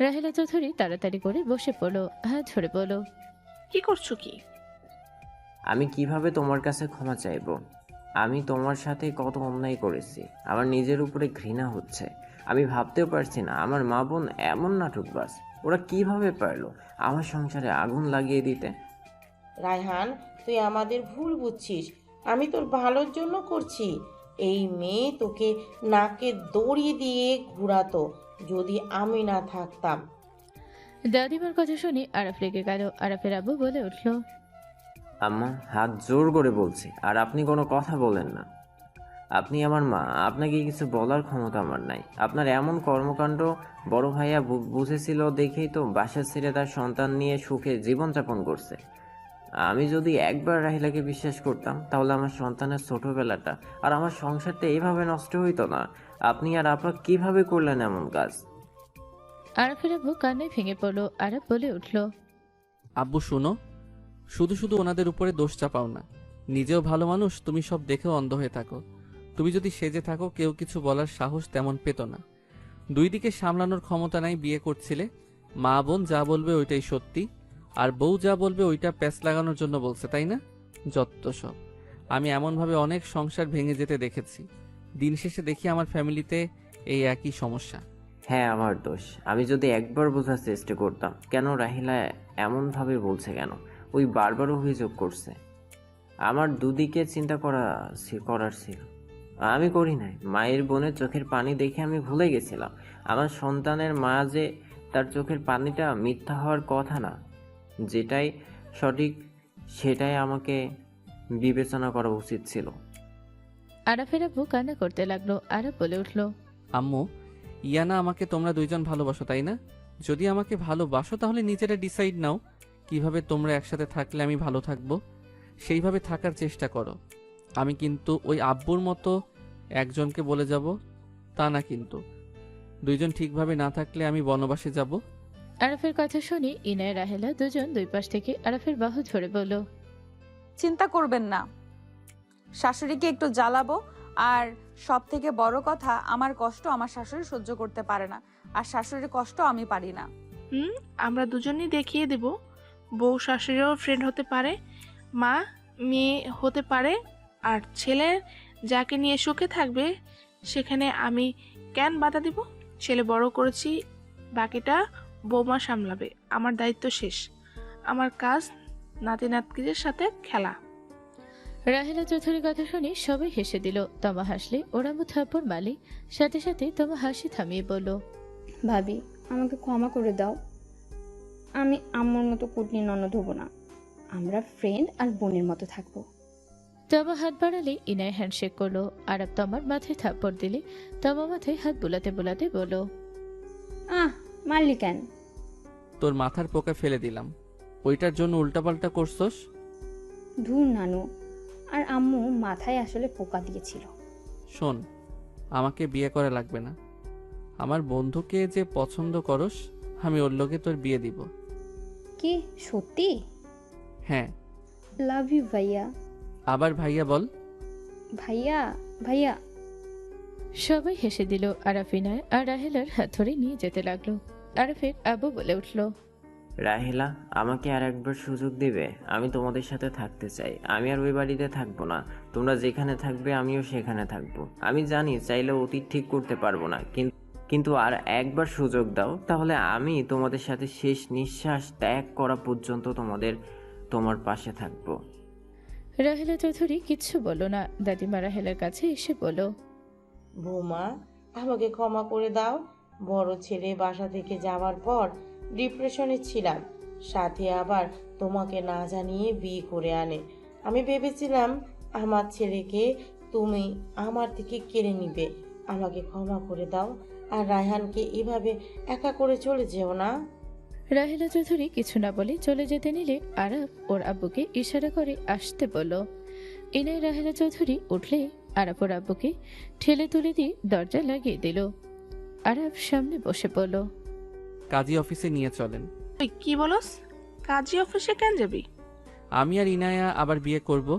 রাহেলা চৌধুরী তাড়াতাড়ি করে বসে পড়ল, হাত ধরে বলল, কি করছো কি? আমি কিভাবে তোমার কাছে ক্ষমা চাইব? আমি তোমার সাথে কত অন্যায় করেছি, আমার নিজের উপরে ঘৃণা হচ্ছে। আমি ভাবতেও পারছি না আমার মা বোন এমন নাটকবাজ, ওরা কিভাবে পারলো আমার সংসারে আগুন লাগিয়ে দিতে। রায়হান, তুই আমাদের ভুল বুঝছিস, আমি তোর ভালোর জন্য করছি। এই মেয়ে তোকে নাকে দড়ি দিয়ে ঘুরাতো যদি আমি না থাকতাম। দাদিমার কথা শুনে আরাফ রেগে গেল। আরাফের আব্বু বলে উঠল, আম্মা, হাত জোর করে বলছি, আর আপনি কোনো কথা বলেন না। আপনি আমার মা, আপনাকে কিছু বলার ক্ষমতা আমার নাই। আপনার এমন কর্মকাণ্ড বড় ভাইয়া বুঝেছিল দেখেই তো বাসা ছেড়ে তার সন্তান নিয়ে সুখে জীবনযাপন করছে। আমি যদি একবার রাহিলাকে বিশ্বাস করতাম, তাহলে আমার সন্তানের ছোটবেলাটা আর আমার সংসারটা এইভাবে নষ্ট হইতো না। আপনি আর আপনার কিভাবে করলেন এমন কাজ? আরাফের আব্বু কান্নায় ভেঙে পড়ল। আরাফ বলে উঠল, আব্বু শুনো, শুধু শুধু ওনাদের উপরে দোষ চাপাও না। নিজেও ভালো মানুষ, তুমি সব দেখেও অন্ধ হয়ে থাকো। তুমি যদি সেজে থাকো, কেউ কিছু বলার সাহস তেমন পেত না। দুই দিকে সামলানোর ক্ষমতা নাই, বিয়ে করছিলে। মা বোন যা বলবে ওইটাই সত্যি, আর বউ যা বলবে ওইটা প্যাঁচ লাগানোর জন্য বলছে, তাই না? যত সব। আমি এমনভাবে অনেক সংসার ভেঙে যেতে দেখেছি। দিন শেষে দেখি আমার ফ্যামিলিতে এই একই সমস্যা। হ্যাঁ, আমার দোষ। আমি যদি একবার বোঝার চেষ্টা করতাম কেন রাহিলা এমনভাবে বলছে, কেন ওই বারবার অভিযোগ করছে, আমার দুদিকে চিন্তা করার ছিল। আমি করি নাই। মায়ের বোনের চোখের পানি দেখে আমি ভুলে গেছিলাম আমার সন্তানের মা যে তার চোখের পানিটা মিথ্যা হওয়ার কথা না, যেটাই সঠিক সেটাই আমাকে বিবেচনা করা উচিত ছিল। আরাফের আব্বু কান্না করতে লাগলো। আরাফ বলে উঠল, আম্মু, ইয়ানা আমাকে তোমরা দুইজন ভালোবাসো, তাই না? যদি আমাকে ভালোবাসো তাহলে নিজেরা ডিসাইড নাও কিভাবে তোমরা একসাথে থাকলে আমি ভালো থাকবো, সেইভাবে থাকার চেষ্টা করো। আমি কিন্তু ওই আব্বুর মতো একজনকে বলে যাব তা না, কিন্তু দুইজন ঠিকভাবে না থাকলে আমি বনবাসে যাব। আরাফের কথা শুনে ইনায় রাহেলা দুজন দুই পাশ থেকে আরাফের বাহু ধরে বলল, চিন্তা করবেন না, শাশুড়িকে একটু জ্বালাবো। আর সব থেকে বড় কথা, আমার কষ্ট আমার শাশুড়ি সহ্য করতে পারে না, আর শাশুড়ির কষ্ট আমি পারি না। আমরা দুজনেই দেখিয়ে দেব, বউ শাশুড়িও ফ্রেন্ড হতে পারে, মা মেয়ে হতে পারে, আর ছেলে যাকে নিয়ে সুখে থাকবে সেখানে আমি কেন বাধা দিব? ছেলে বড় করেছি, বাকিটা বৌমা সামলাবে। আমার দায়িত্ব শেষ, আমার কাজ নাতি নাতকিদের সাথে খেলা। রাহেলা চৌধুরীর কথা শুনে সবাই হেসে দিল। তমা হাসলে ওরা থাপ্পড় মারলে সাথে সাথে তমা হাসি থামিয়ে বলল, ভাবি, আমাকে ক্ষমা করে দাও। আমি আম্মুর মতো কুটনি ননদ হব না। আমরা ফ্রেন্ড আর বোনের মতো থাকবো। তমা হাত বাড়ালে ইনায় হ্যান্ডশেক করলো। আরব তমার মাথায় থাপ্পড় দিলে তমা মাথায় হাত বুলাতে বুলাতে বলল, মারলি কেন? তোর মাথার পোকা ফেলে দিলাম, ওইটার জন্য উল্টাপাল্টা করছস। ধুর নানু, আর আম্মু মাথায় আসলে পোকা দিয়েছিল। শোন, আমাকে বিয়ে করা লাগবে না। আমার বন্ধুকে যে পছন্দ করস, আমি ওর লগে তোর বিয়ে দিব। কি সত্যি? হ্যাঁ। লাভ ইউ ভাইয়া। আবার ভাইয়া বল। ভাইয়া ভাইয়া। সবাই হেসে দিল। আরাফ ইনায় আর রাহেলার হাত ধরে নিয়ে যেতে লাগলো। আরাফের আব্বু বলে উঠল, রাহেলা, আমাকে আর একবার সুযোগ দিবে? আমি তোমাদের সাথে থাকতে চাই। আমি আর ওই বাড়িতে থাকবো না। তোমরা যেখানে থাকবে আমিও সেখানে থাকবো। আমি জানি চাইলে অতীত ঠিক করতে পারবো না, কিন্তু আর একবার সুযোগ দাও, তাহলে আমি তোমাদের সাথে শেষ নিঃশ্বাস ত্যাগ করা পর্যন্ত তোমার পাশে থাকবো। রাহেলা চৌধুরী কিচ্ছু বলল না। দাদিমা রাহেলার কাছে এসে বলল, বৌমা, আমাকে ক্ষমা করে দাও। বড় ছেলে বাসা থেকে যাওয়ার পর ডিপ্রেশনে ছিলাম, সাথে আবার তোমাকে না জানিয়ে বিয়ে করে আনে। আমি ভেবেছিলাম আমার ছেলেকে তুমি আমার থেকে কেড়ে নিবে। আমাকে ক্ষমা করে দাও, আর রায়হানকে এভাবে একা করে চলে যেও না। রাহেলা চৌধুরী কিছু না বলে চলে যেতে নিলে আরব ওর আব্বুকে ইশারা করে আসতে বলল। ইনায় রাহেলা চৌধুরী উঠলে আরব ওর আব্বুকে ঠেলে তুলে দিয়ে দরজা লাগিয়ে দিল। আরব সামনে বসে পড়ল। কাজী অফিসে নিয়ে চলেন। তুই কি বলস? কাজী অফিসে কেন যাবি? আমি আর ইনায়া আবার বিয়ে করব।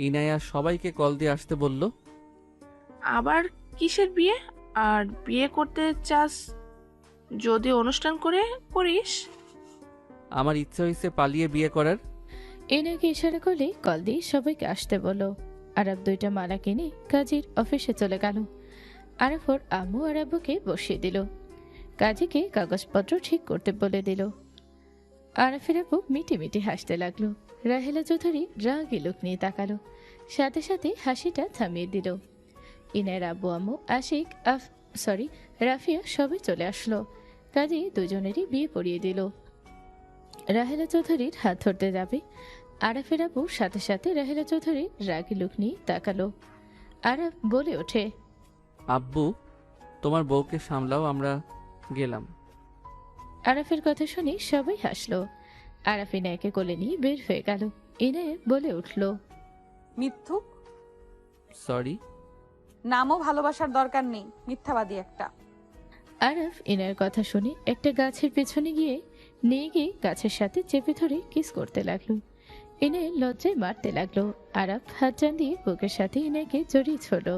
ইনায়া সবাইকে কল দিয়ে আসতে বলল। আবার কিসের বিয়ে? আর বিয়ে করতে চাস যদি অনুষ্ঠান করে করিস। আমার ইচ্ছা হয়েছে পালিয়ে বিয়ে করার। ইনায়কে ইশারা করলে কল দিয়ে সবাইকে আসতে বলল। আরব 2টা মালা কিনে কাজীর অফিসে চলে গেল। আরব ওর আম্মু আর আব্বুকে বসিয়ে দিল। কাজীকে কাগজপত্র ঠিক করতে বলে দিল। আরাফের আব্বু মিটি মিটি হাসতে লাগলো। রাহেলা চৌধুরী রাগী লোক নিয়ে তাকালো, সাথে সাথে হাসিটা থামিয়ে দিল। ইনায়ের আব্বু আম্মু আশিক রাফিয়া সবাই চলে আসলো। কাজী দুজনেরই বিয়ে পড়িয়ে দিল। রাহেলা চৌধুরীর হাত ধরতে যাবে, আরাফের আব্বু সাথে সাথে রাহেলা চৌধুরীর রাগী লোক নিয়ে তাকালো। আরাফ বলে ওঠে, আব্বু, তোমার বউকে সামলাও, আমরা গেলাম। আরাফের কথা শুনে সবাই হাসলো। আরাফ ইনায়কে কোলে নিয়ে বের হয়ে গেল। ইনায়ে বলে উঠল, মিথ্যুক। সরি। নামও ভালোবাসার দরকার নেই, মিথ্যাবাদী একটা। আরাফ ইনায়ের কথা শুনে একটা গাছের পেছনে নিয়ে গিয়ে গাছের সাথে চেপে ধরে কিস করতে লাগলো। ইনায়ে লজ্জায় মারতে লাগলো। আরাফ হাত টান দিয়ে বুকের সাথে ইনায়কে জড়িয়ে ধরল।